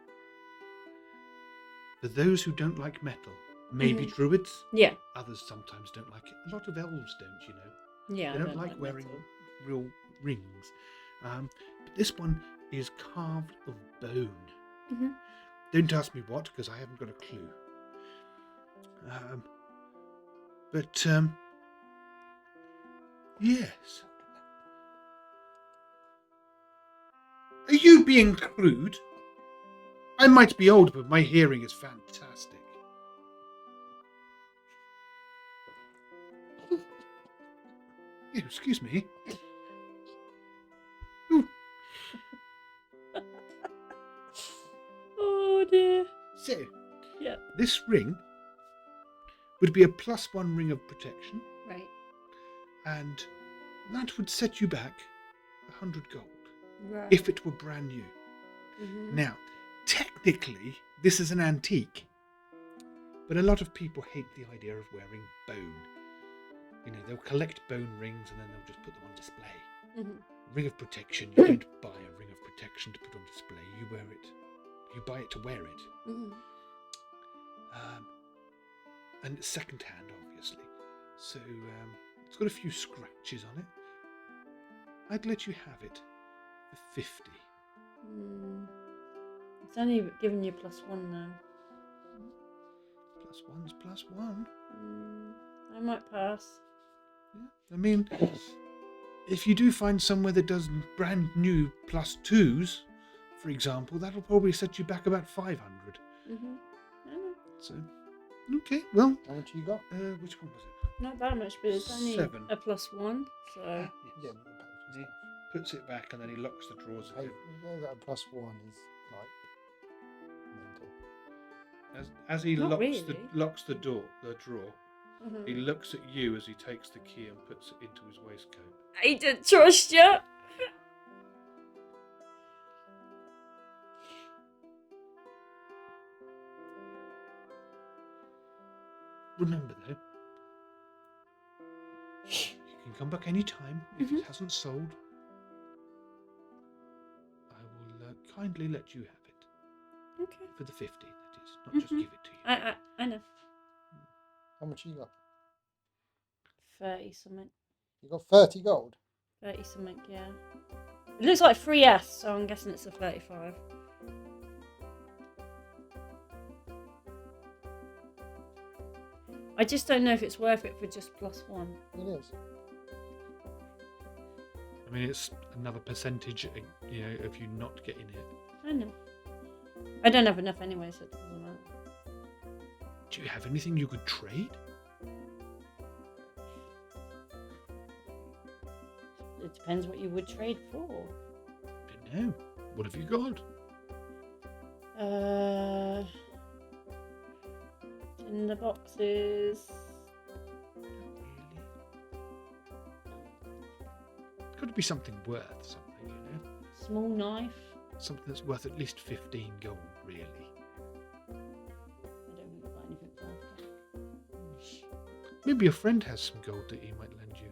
for those who don't like metal. Maybe druids. Yeah. Others sometimes don't like it. A lot of elves don't, you know. Yeah. They don't like wearing real rings. But this one is carved of bone. Mm-hmm. Don't ask me what, because I haven't got a clue. But yes. Are you being crude? I might be old, but my hearing is fantastic. Ew, excuse me. Ooh. Oh dear. So, Yeah. this ring would be a +1 ring of protection, Right. and that would set you back 100 gold Right. if it were brand new. Mm-hmm. Now, technically, this is an antique, but a lot of people hate the idea of wearing bone. You know, they'll collect bone rings and then they'll just put them on display. Mm-hmm. Ring of protection, you don't buy a ring of protection to put on display. You wear it. You buy it to wear it. Mm-hmm. And it's second hand, obviously. So it's got a few scratches on it. I'd let you have it for 50. It's only giving you +1 now. +1's +1. I might pass. Yeah. I mean, if you do find somewhere that does brand new +2s, for example, that'll probably set you back about 500. Mm-hmm. So, okay, well. How much you got? Which one was it? Not that much, but it's only 7. a +1. So. Yes. Yeah, And he puts it back and then he locks the drawers again. that +1 is like mental. As he Not locks the drawer, Mm-hmm. he looks at you as he takes the key and puts it into his waistcoat. I didn't trust you. Remember though, can come back any time if Mhm. it hasn't sold. I will kindly let you have it Okay. for the 50. That is, not just Mhm. give it to you. I know. How much you got? 30 something. You got 30 gold. 30 something, yeah. It looks like 3S, so I'm guessing it's a 35. I just don't know if it's worth it for just +1. It is. I mean, it's another percentage, of you not getting it. I know. I don't have enough anyway, so it doesn't matter. Do you have anything you could trade? It depends what you would trade for. Don't know. What have you got? In the boxes. Really? It's got to be something worth something, Small knife. Something that's worth at least 15 gold, really. I don't think I've got anything worth that. Maybe your friend has some gold that he might lend you.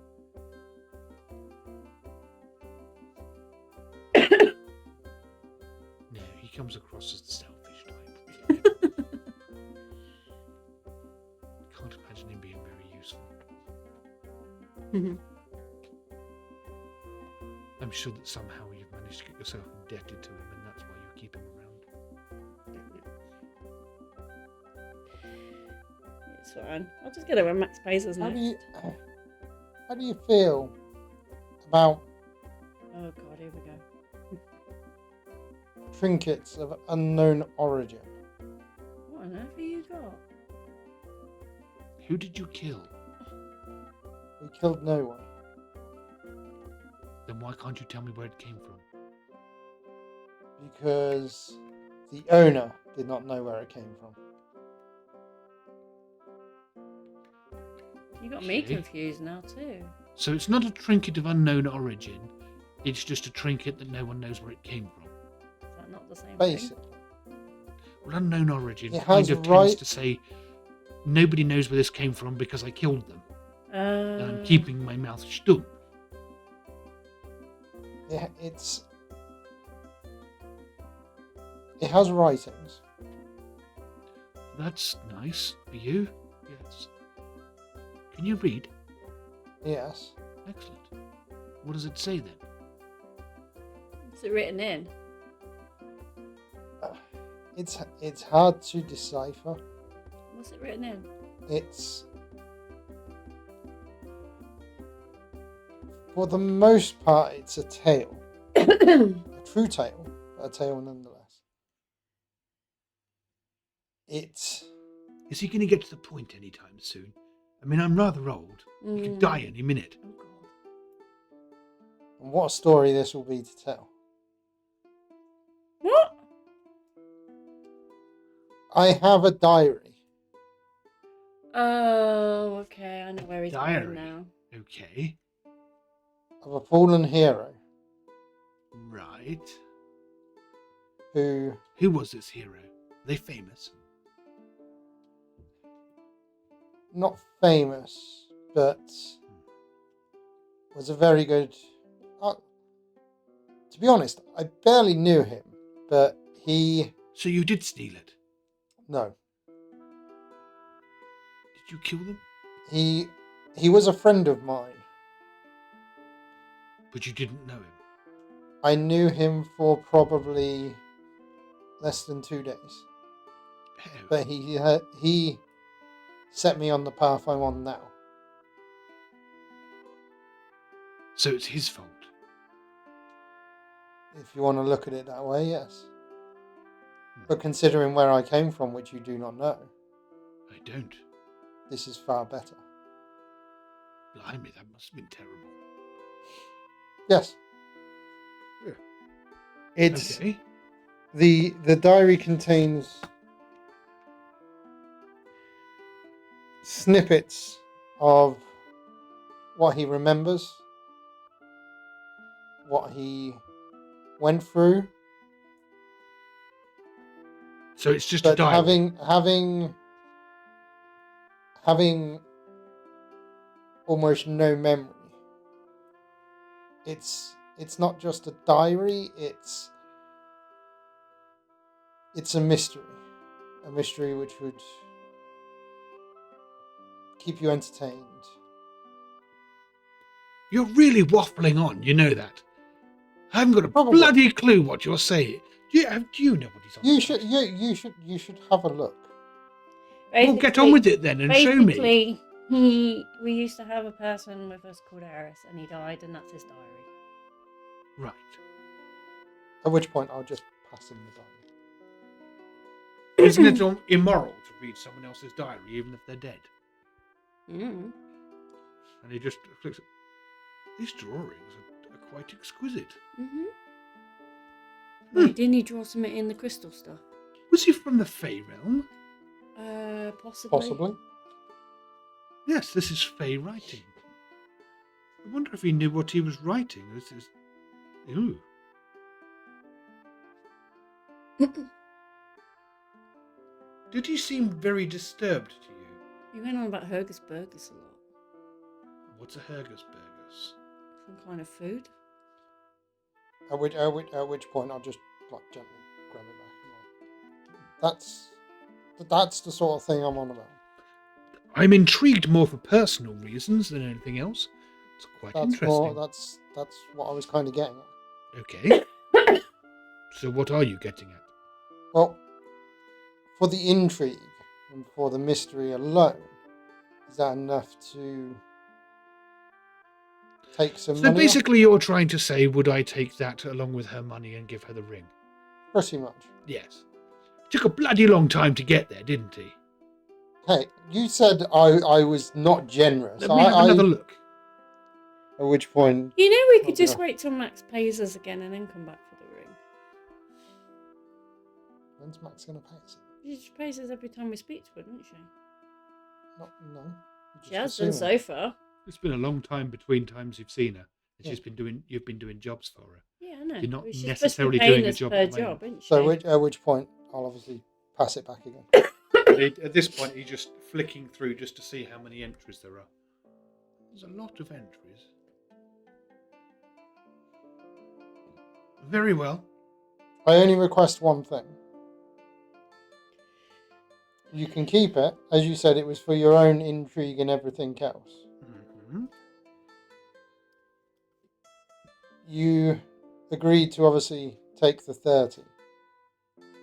No, he comes across as the selfish type, really. Can't imagine him being very useful. I'm sure that somehow you've managed to get yourself indebted to him, and that's why you keep him around. It's fine. I'll just get it when Max pays us How next. do you feel about Oh god, here we go. trinkets of unknown origin? What on earth have you got? Who did you kill? We killed no one. Then why can't you tell me where it came from? Because the owner did not know where it came from. You got me Okay. confused now too. So it's not a trinket of unknown origin, it's just a trinket that no one knows where it came from. Is that not the same thing? Basically. Well, unknown origin It kind has of right- tends to say, nobody knows where this came from because I killed them, and I'm keeping my mouth shut. It has writings. That's nice for you. Yes. Can you read? Yes. Excellent. What does it say then? Is it written in? It's hard to decipher. What's it written in? It's for the most part it's a tale. A true tale, but a tale nonetheless. It's Is he going to get to the point anytime soon? I mean, I'm rather old. He could die any minute. Oh god. and what a story this will be to tell. What? I have a diary. Oh, okay. I know where he's Diary. going now. Okay. Of a fallen hero Right. who Who was this hero? Are they famous? not famous, but was a very good. To be honest, I barely knew him, but So you did steal it. no, Did you kill them? he was a friend of mine. But you didn't know him. I knew him for probably less than 2 days, Oh. but he set me on the path I'm on now. So it's his fault. If you want to look at it that way, yes. But considering where I came from, which you do not know, I don't. this is far better. Blimey, that must have been terrible. Yes. Yeah. It's Okay. the diary contains snippets of what he remembers, what he went through, So it's just a but diary. having almost no memory. it's not just a diary. It's a mystery which would keep you entertained. You're really waffling on, you know that. I haven't got a Probably. bloody clue what you're saying. Do you know what he's on You about? you should have a look. Well, get on with it then and show me. Basically, we used to have a person with us called Aeris, and he died, and that's his diary. Right. At which point I'll just pass him the diary. Isn't it immoral to read someone else's diary, even if they're dead? Mm. And he just flicks it. These drawings are quite exquisite. Mm-hmm. Wait, didn't he draw something in the crystal stuff? Was he from the Fey realm? Possibly. Possibly. Yes, this is Fey writing. I wonder if he knew what he was writing. This is... Ooh. Did he seem very disturbed to you? You went on about Hergus Burgers a lot. What's a Hergus Burgers? Some kind of food. At which point I'll just like gently grab it back. That's the sort of thing I'm on about. I'm intrigued more for personal reasons than anything else. It's quite That's interesting. that's what I was kind of getting at. Okay. So what are you getting at? Well, for the intrigue and for the mystery alone, is that enough to take some So money? basically you're trying to say, would I take that along with her money and give her the ring? Pretty much. Yes. Took a bloody long time to get there, didn't he? Hey, you said I was not generous. Let me have another look. At which point... You know, we could Oh, just no. wait till Max pays us again and then come back for the ring. When's Max going to pay us? She just pays us every time we speak to her, doesn't she? No. She has done so far. It's been a long time between times you've seen her. And Yeah. you've been doing jobs for her. Yeah, I know. You're not But she's necessarily supposed to be doing paying a us job per at the moment. job, isn't she? So at which point I'll obviously pass it back again. At this point, he's just flicking through just to see how many entries there are. There's a lot of entries. Very well. I only request one thing. You can keep it. As you said, it was for your own intrigue and everything else. Mm-hmm. You agreed to obviously take the 30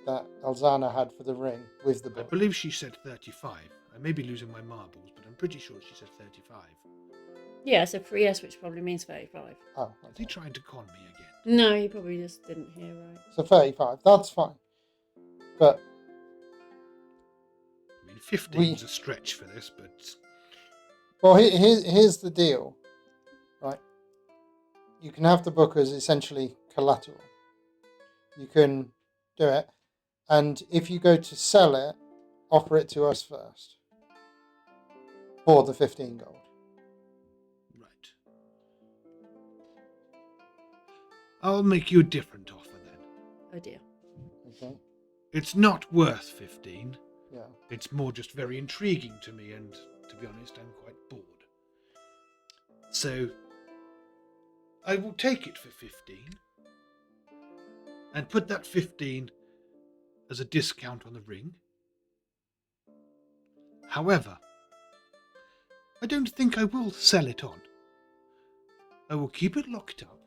that Alzana had for the ring with the I book. believe she said 35. I may be losing my marbles, but I'm pretty sure she said 35. Yeah, so 3S, which probably means 35. Oh, Is he okay. trying to con me again? No, he probably just didn't hear right. So 35. That's fine. But I mean, 15 is a stretch for this, but... well, here's the deal, right? You can have the book as essentially collateral. You can do it, and if you go to sell it, offer it to us first for the 15 gold. Right. I'll make you a different offer then. Oh dear. Okay. It's not worth 15. Yeah. It's more just very intriguing to me, and to be honest, I'm quite bored. So, I will take it for 15, and put that 15 as a discount on the ring. However, I don't think I will sell it on. I will keep it locked up,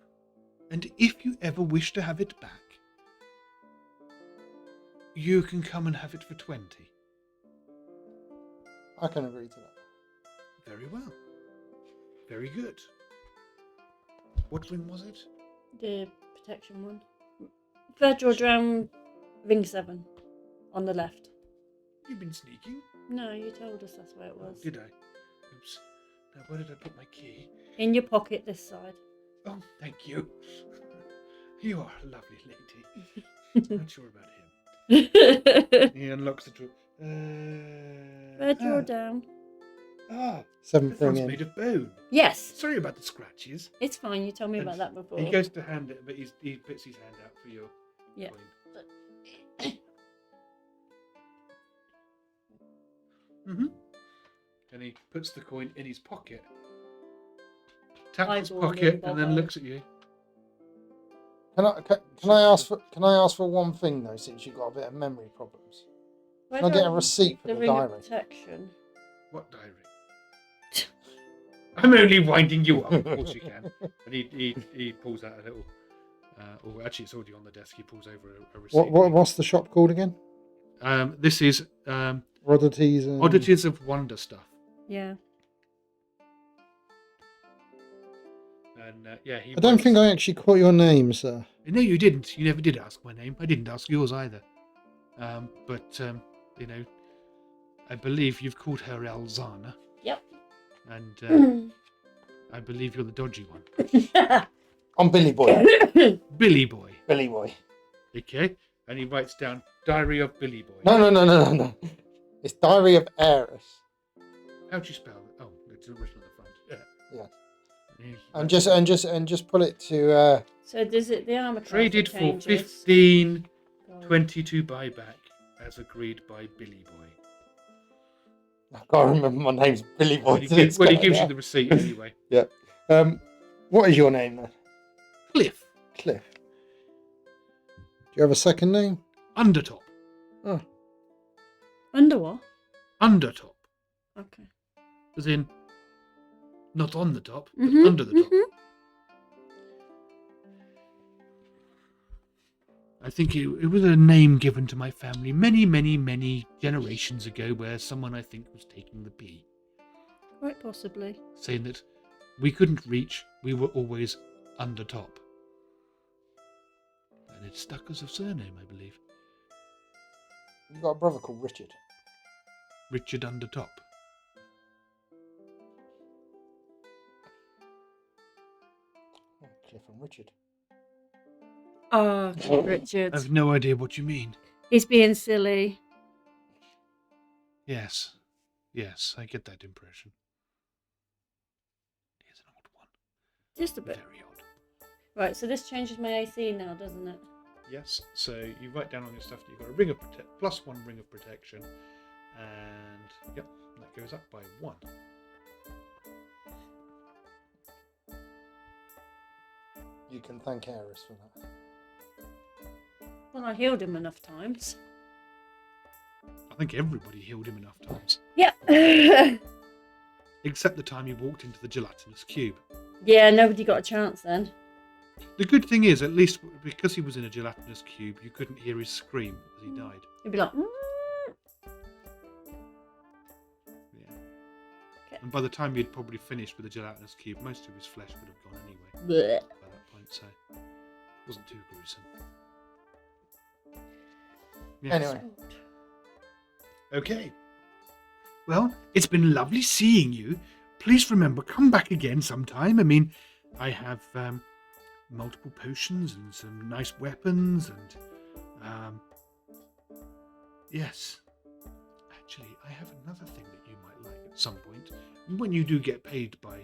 and if you ever wish to have it back, you can come and have it for 20. I can agree to that. Very well. Very good. What ring was it? The protection one. Third draw down, ring 7 on the left. You've been sneaking. No, you told us that's where it was. Did I? Oops. Now where did I put my key? In your pocket this side. Oh, thank you. You are a lovely lady. Not sure about him. He unlocks the drawer. Third draw down. Ah, Seventh this one's ring in. made of bone. Yes, Sorry about the scratches. it's fine. You told me And about that before. He goes to hand it, but he puts his hand out for your Yeah. coin. And he puts the coin in his pocket, taps his eyeball pocket and and then Bobo. looks at you. Can I ask for one thing though, since you've got a bit of memory problems? Where Can I do get a receipt for the the ring of diary? protection? What diary? I'm only winding you up. Of course you can. And he pulls out a little. Or actually, it's already on the desk. He pulls over a receipt. What's the shop called again? This is Oddities and... Oddities of Wonder stuff. Yeah. And yeah, he. I don't writes- think I actually caught your name, sir. No, you didn't. You never did ask my name. I didn't ask yours either. But you know, I believe you've called her Alzana, Yep. and I believe you're the dodgy one, I'm Billy Boy. Billy Boy. Billy Boy. Okay, and he writes down Diary of Billy Boy. No. It's Diary of Aeris. How'd you spell it? Oh, it's written on the front. Yeah. Yeah. And just put it to So does it the armor class Traded that for changes? 15.22 buyback, as agreed by Billy Boy. I can't remember my name's Billy Boy. Well, he gives you the receipt anyway. Yeah. What is your name then? Cliff. Cliff. Do you have a second name? Undertop. Oh. Under what? Undertop. Okay. As in, not on the top, but Mhm, under the top. mhm. I think it was a name given to my family many generations ago, where someone I think was taking the pee, Quite possibly. saying that we couldn't reach, we were always under top. And it stuck as a surname, I believe. You've got a brother called Richard. Richard Undertop. Oh, Cliff and Richard. Oh, Richard. I've no idea what you mean. He's being silly. Yes, I get that impression. Here's an odd one. Just a bit. Very odd. Right, so this changes my AC now, doesn't it? Yes, so you write down on your stuff that you've got a ring of plus 1 ring of protection, and yep, that goes up by 1. You can thank Aeris for that. Well, I healed him enough times. I think everybody healed him enough times, Yeah. except the time he walked into the gelatinous cube. Yeah, nobody got a chance then. The good thing is, at least because he was in a gelatinous cube, you couldn't hear his scream as he died. He'd be like, Yeah. Okay. And by the time he'd probably finished with the gelatinous cube, most of his flesh would have gone anyway bleh. by that point, so it wasn't too gruesome. Yes. Anyway. Okay. Well, it's been lovely seeing you. Please remember, come back again sometime. I mean, I have multiple potions and some nice weapons and yes. Actually, I have another thing that you might like at some point. When you do get paid by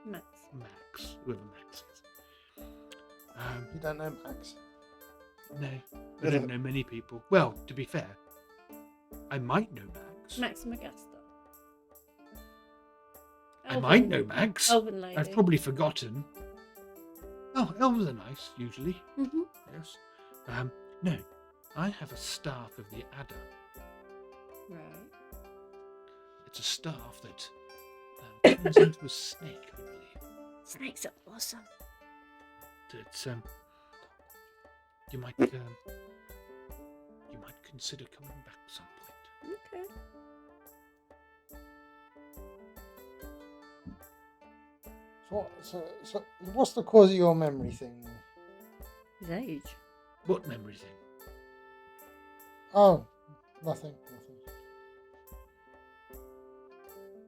Max. Max, whoever Max is. You don't know Max? No, I don't know many people. Well, to be fair, I might know Max. Max Magasta. I might know Max. Elven lady. I've probably forgotten. Oh, elves are nice, usually. Mm-hmm. Yes. No, I have a staff of the adder. Right. It's a staff that turns into a snake, I believe. Snakes are awesome. It's you might consider coming back some point. Okay. So what's the cause of your memory thing? His age. What memory thing? Oh, nothing.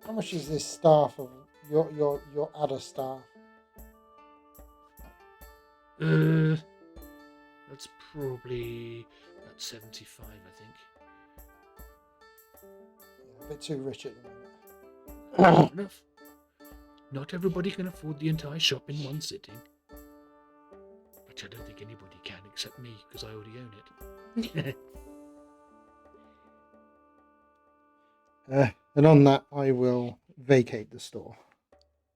How much is this staff of your adder staff? That's probably about 75, I think. Yeah, a bit too rich at the moment. Fair enough. Not everybody can afford the entire shop in one sitting. Which I don't think anybody can except me, because I already own it. And on that, I will vacate the store.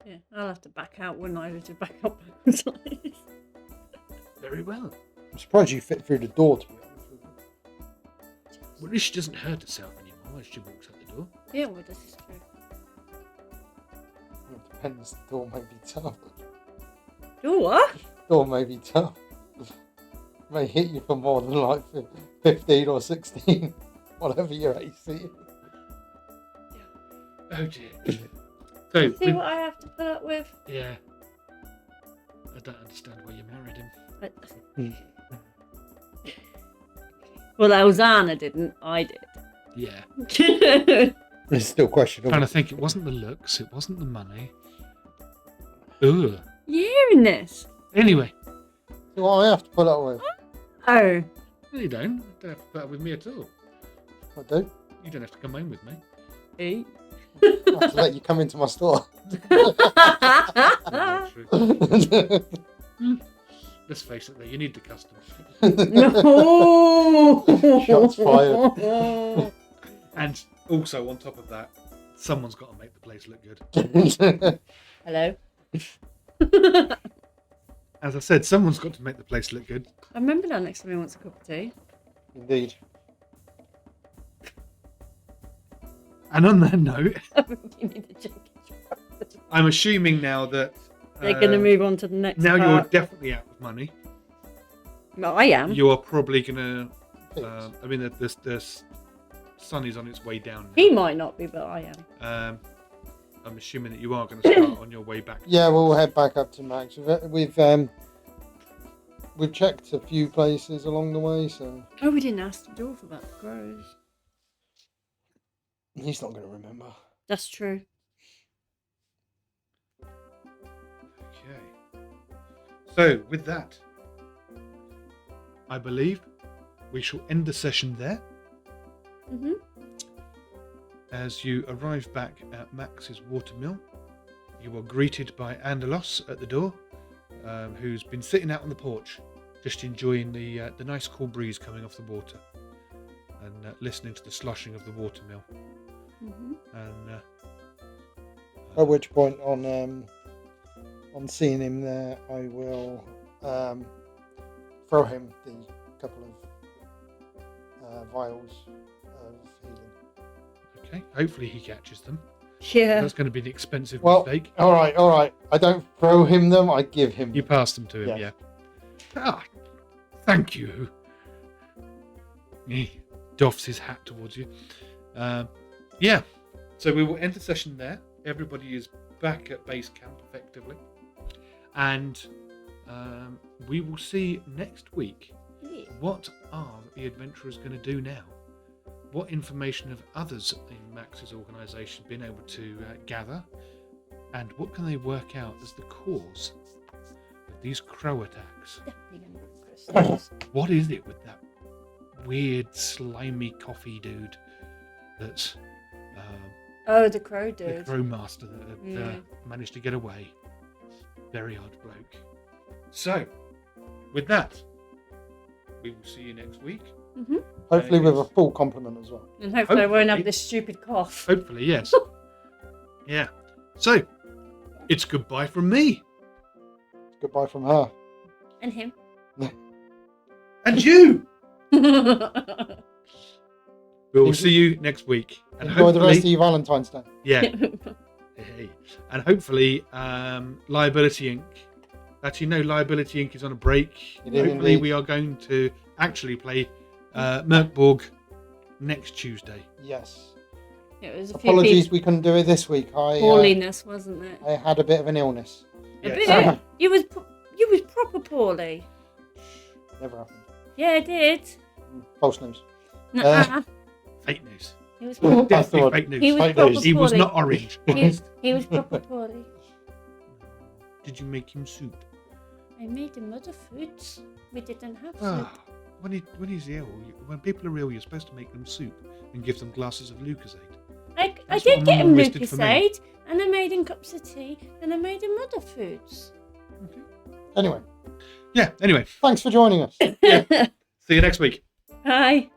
Yeah, I'll have to back out when I to back up. Very well. I'm surprised you fit through the door, to be honest with you. Well, at least she doesn't hurt herself anymore as she walks out the door. Yeah, well, this is true. It depends. The door may be tough. Oh, what? Door may be tough. May hit you for more than like 15 or 16, whatever your AC is. Oh dear. So, See what I have to put up with? yeah. I don't understand why you married him. Well, Elzana didn't. I did. Yeah. It's still questionable. Trying to think, it wasn't the looks, it wasn't the money. Ugh. You hearing this? Anyway. So I have to put up with. Oh. No, you don't. You don't have to put up with me at all. I do. You don't have to come home with me. Hey. I have to let you come into my store. Yeah, true. Let's face it, though, you need the customs. No. Shots fired. And also, on top of that, someone's got to make the place look good. Hello. As I said, someone's got to make the place look good. I remember that next time he wants a cup of tea. Indeed. And on that note, You need to check it. I'm assuming now that They're going to move on to the next now part. you're definitely out of money. Well, I am. You are probably going to... I mean, the sun is on its way down now. He might not be, but I am. I'm assuming that you are going to start on your way back. Yeah, we'll head back up to Max. We've checked a few places along the way, so Oh, we didn't ask the dwarf about the crows. he's not going to remember. That's true. Okay. So, with that, I believe we shall end the session there. Mm-hmm. As you arrive back at Max's watermill, you are greeted by Andalos at the door, who's been sitting out on the porch, just enjoying the nice cool breeze coming off the water, and listening to the sloshing of the watermill. Mm-hmm. And At which point, on seeing him there, I will throw him the couple of vials of healing. okay, hopefully he catches them. Yeah. That's going to be an expensive Well, mistake. all right. I don't throw him them. I give him. You pass them to him, Yes. yeah. Ah, thank you. He doffs his hat towards you. Yeah, so we will end the session there. Everybody is back at base camp, effectively. And we will see next week. Yeah. What are the adventurers going to do now? What information have others in Max's organisation been able to gather? And what can they work out as the cause of these crow attacks? Definitely gonna be crystals. What is it with that weird, slimy coffee dude that's Oh, the crow the dude. crow master that had managed to get away? Very odd bloke. So, with that, we will see you next week. Mm-hmm. Hopefully with a full complement as well. And hopefully I won't Hopefully. have this stupid cough. Hopefully, yes. Yeah. So, it's goodbye from me. Goodbye from her. And him. And you! We will Enjoy- see you next week. And Enjoy the rest of hopefully- your Valentine's Day. Yeah. Hey. And hopefully, Liability Inc. Actually, no, Liability Inc. is on a break. It is Hopefully, indeed. we are going to actually play Merkborg next Tuesday. Yes. It was a few Apologies, people. we couldn't do it this week. Poorliness, wasn't it? I had a bit of an illness. A Yes. bit. You was proper poorly. Never happened. Yeah, it did. False news. Nuh-uh. Fake news. He was Definitely thought- fake news. He was Fake proper news. He was poorly. not orange. He was proper poorly. Did you make him soup? I made him other foods. We didn't have soup. Ah, when he's ill, when people are ill, you're supposed to make them soup and give them glasses of Lucozade. I That's what did my get him mum always did for me. Lucozade, and I made him cups of tea, and I made him other foods. Anyway, Yeah. Anyway, thanks for joining us. see you next week. Hi.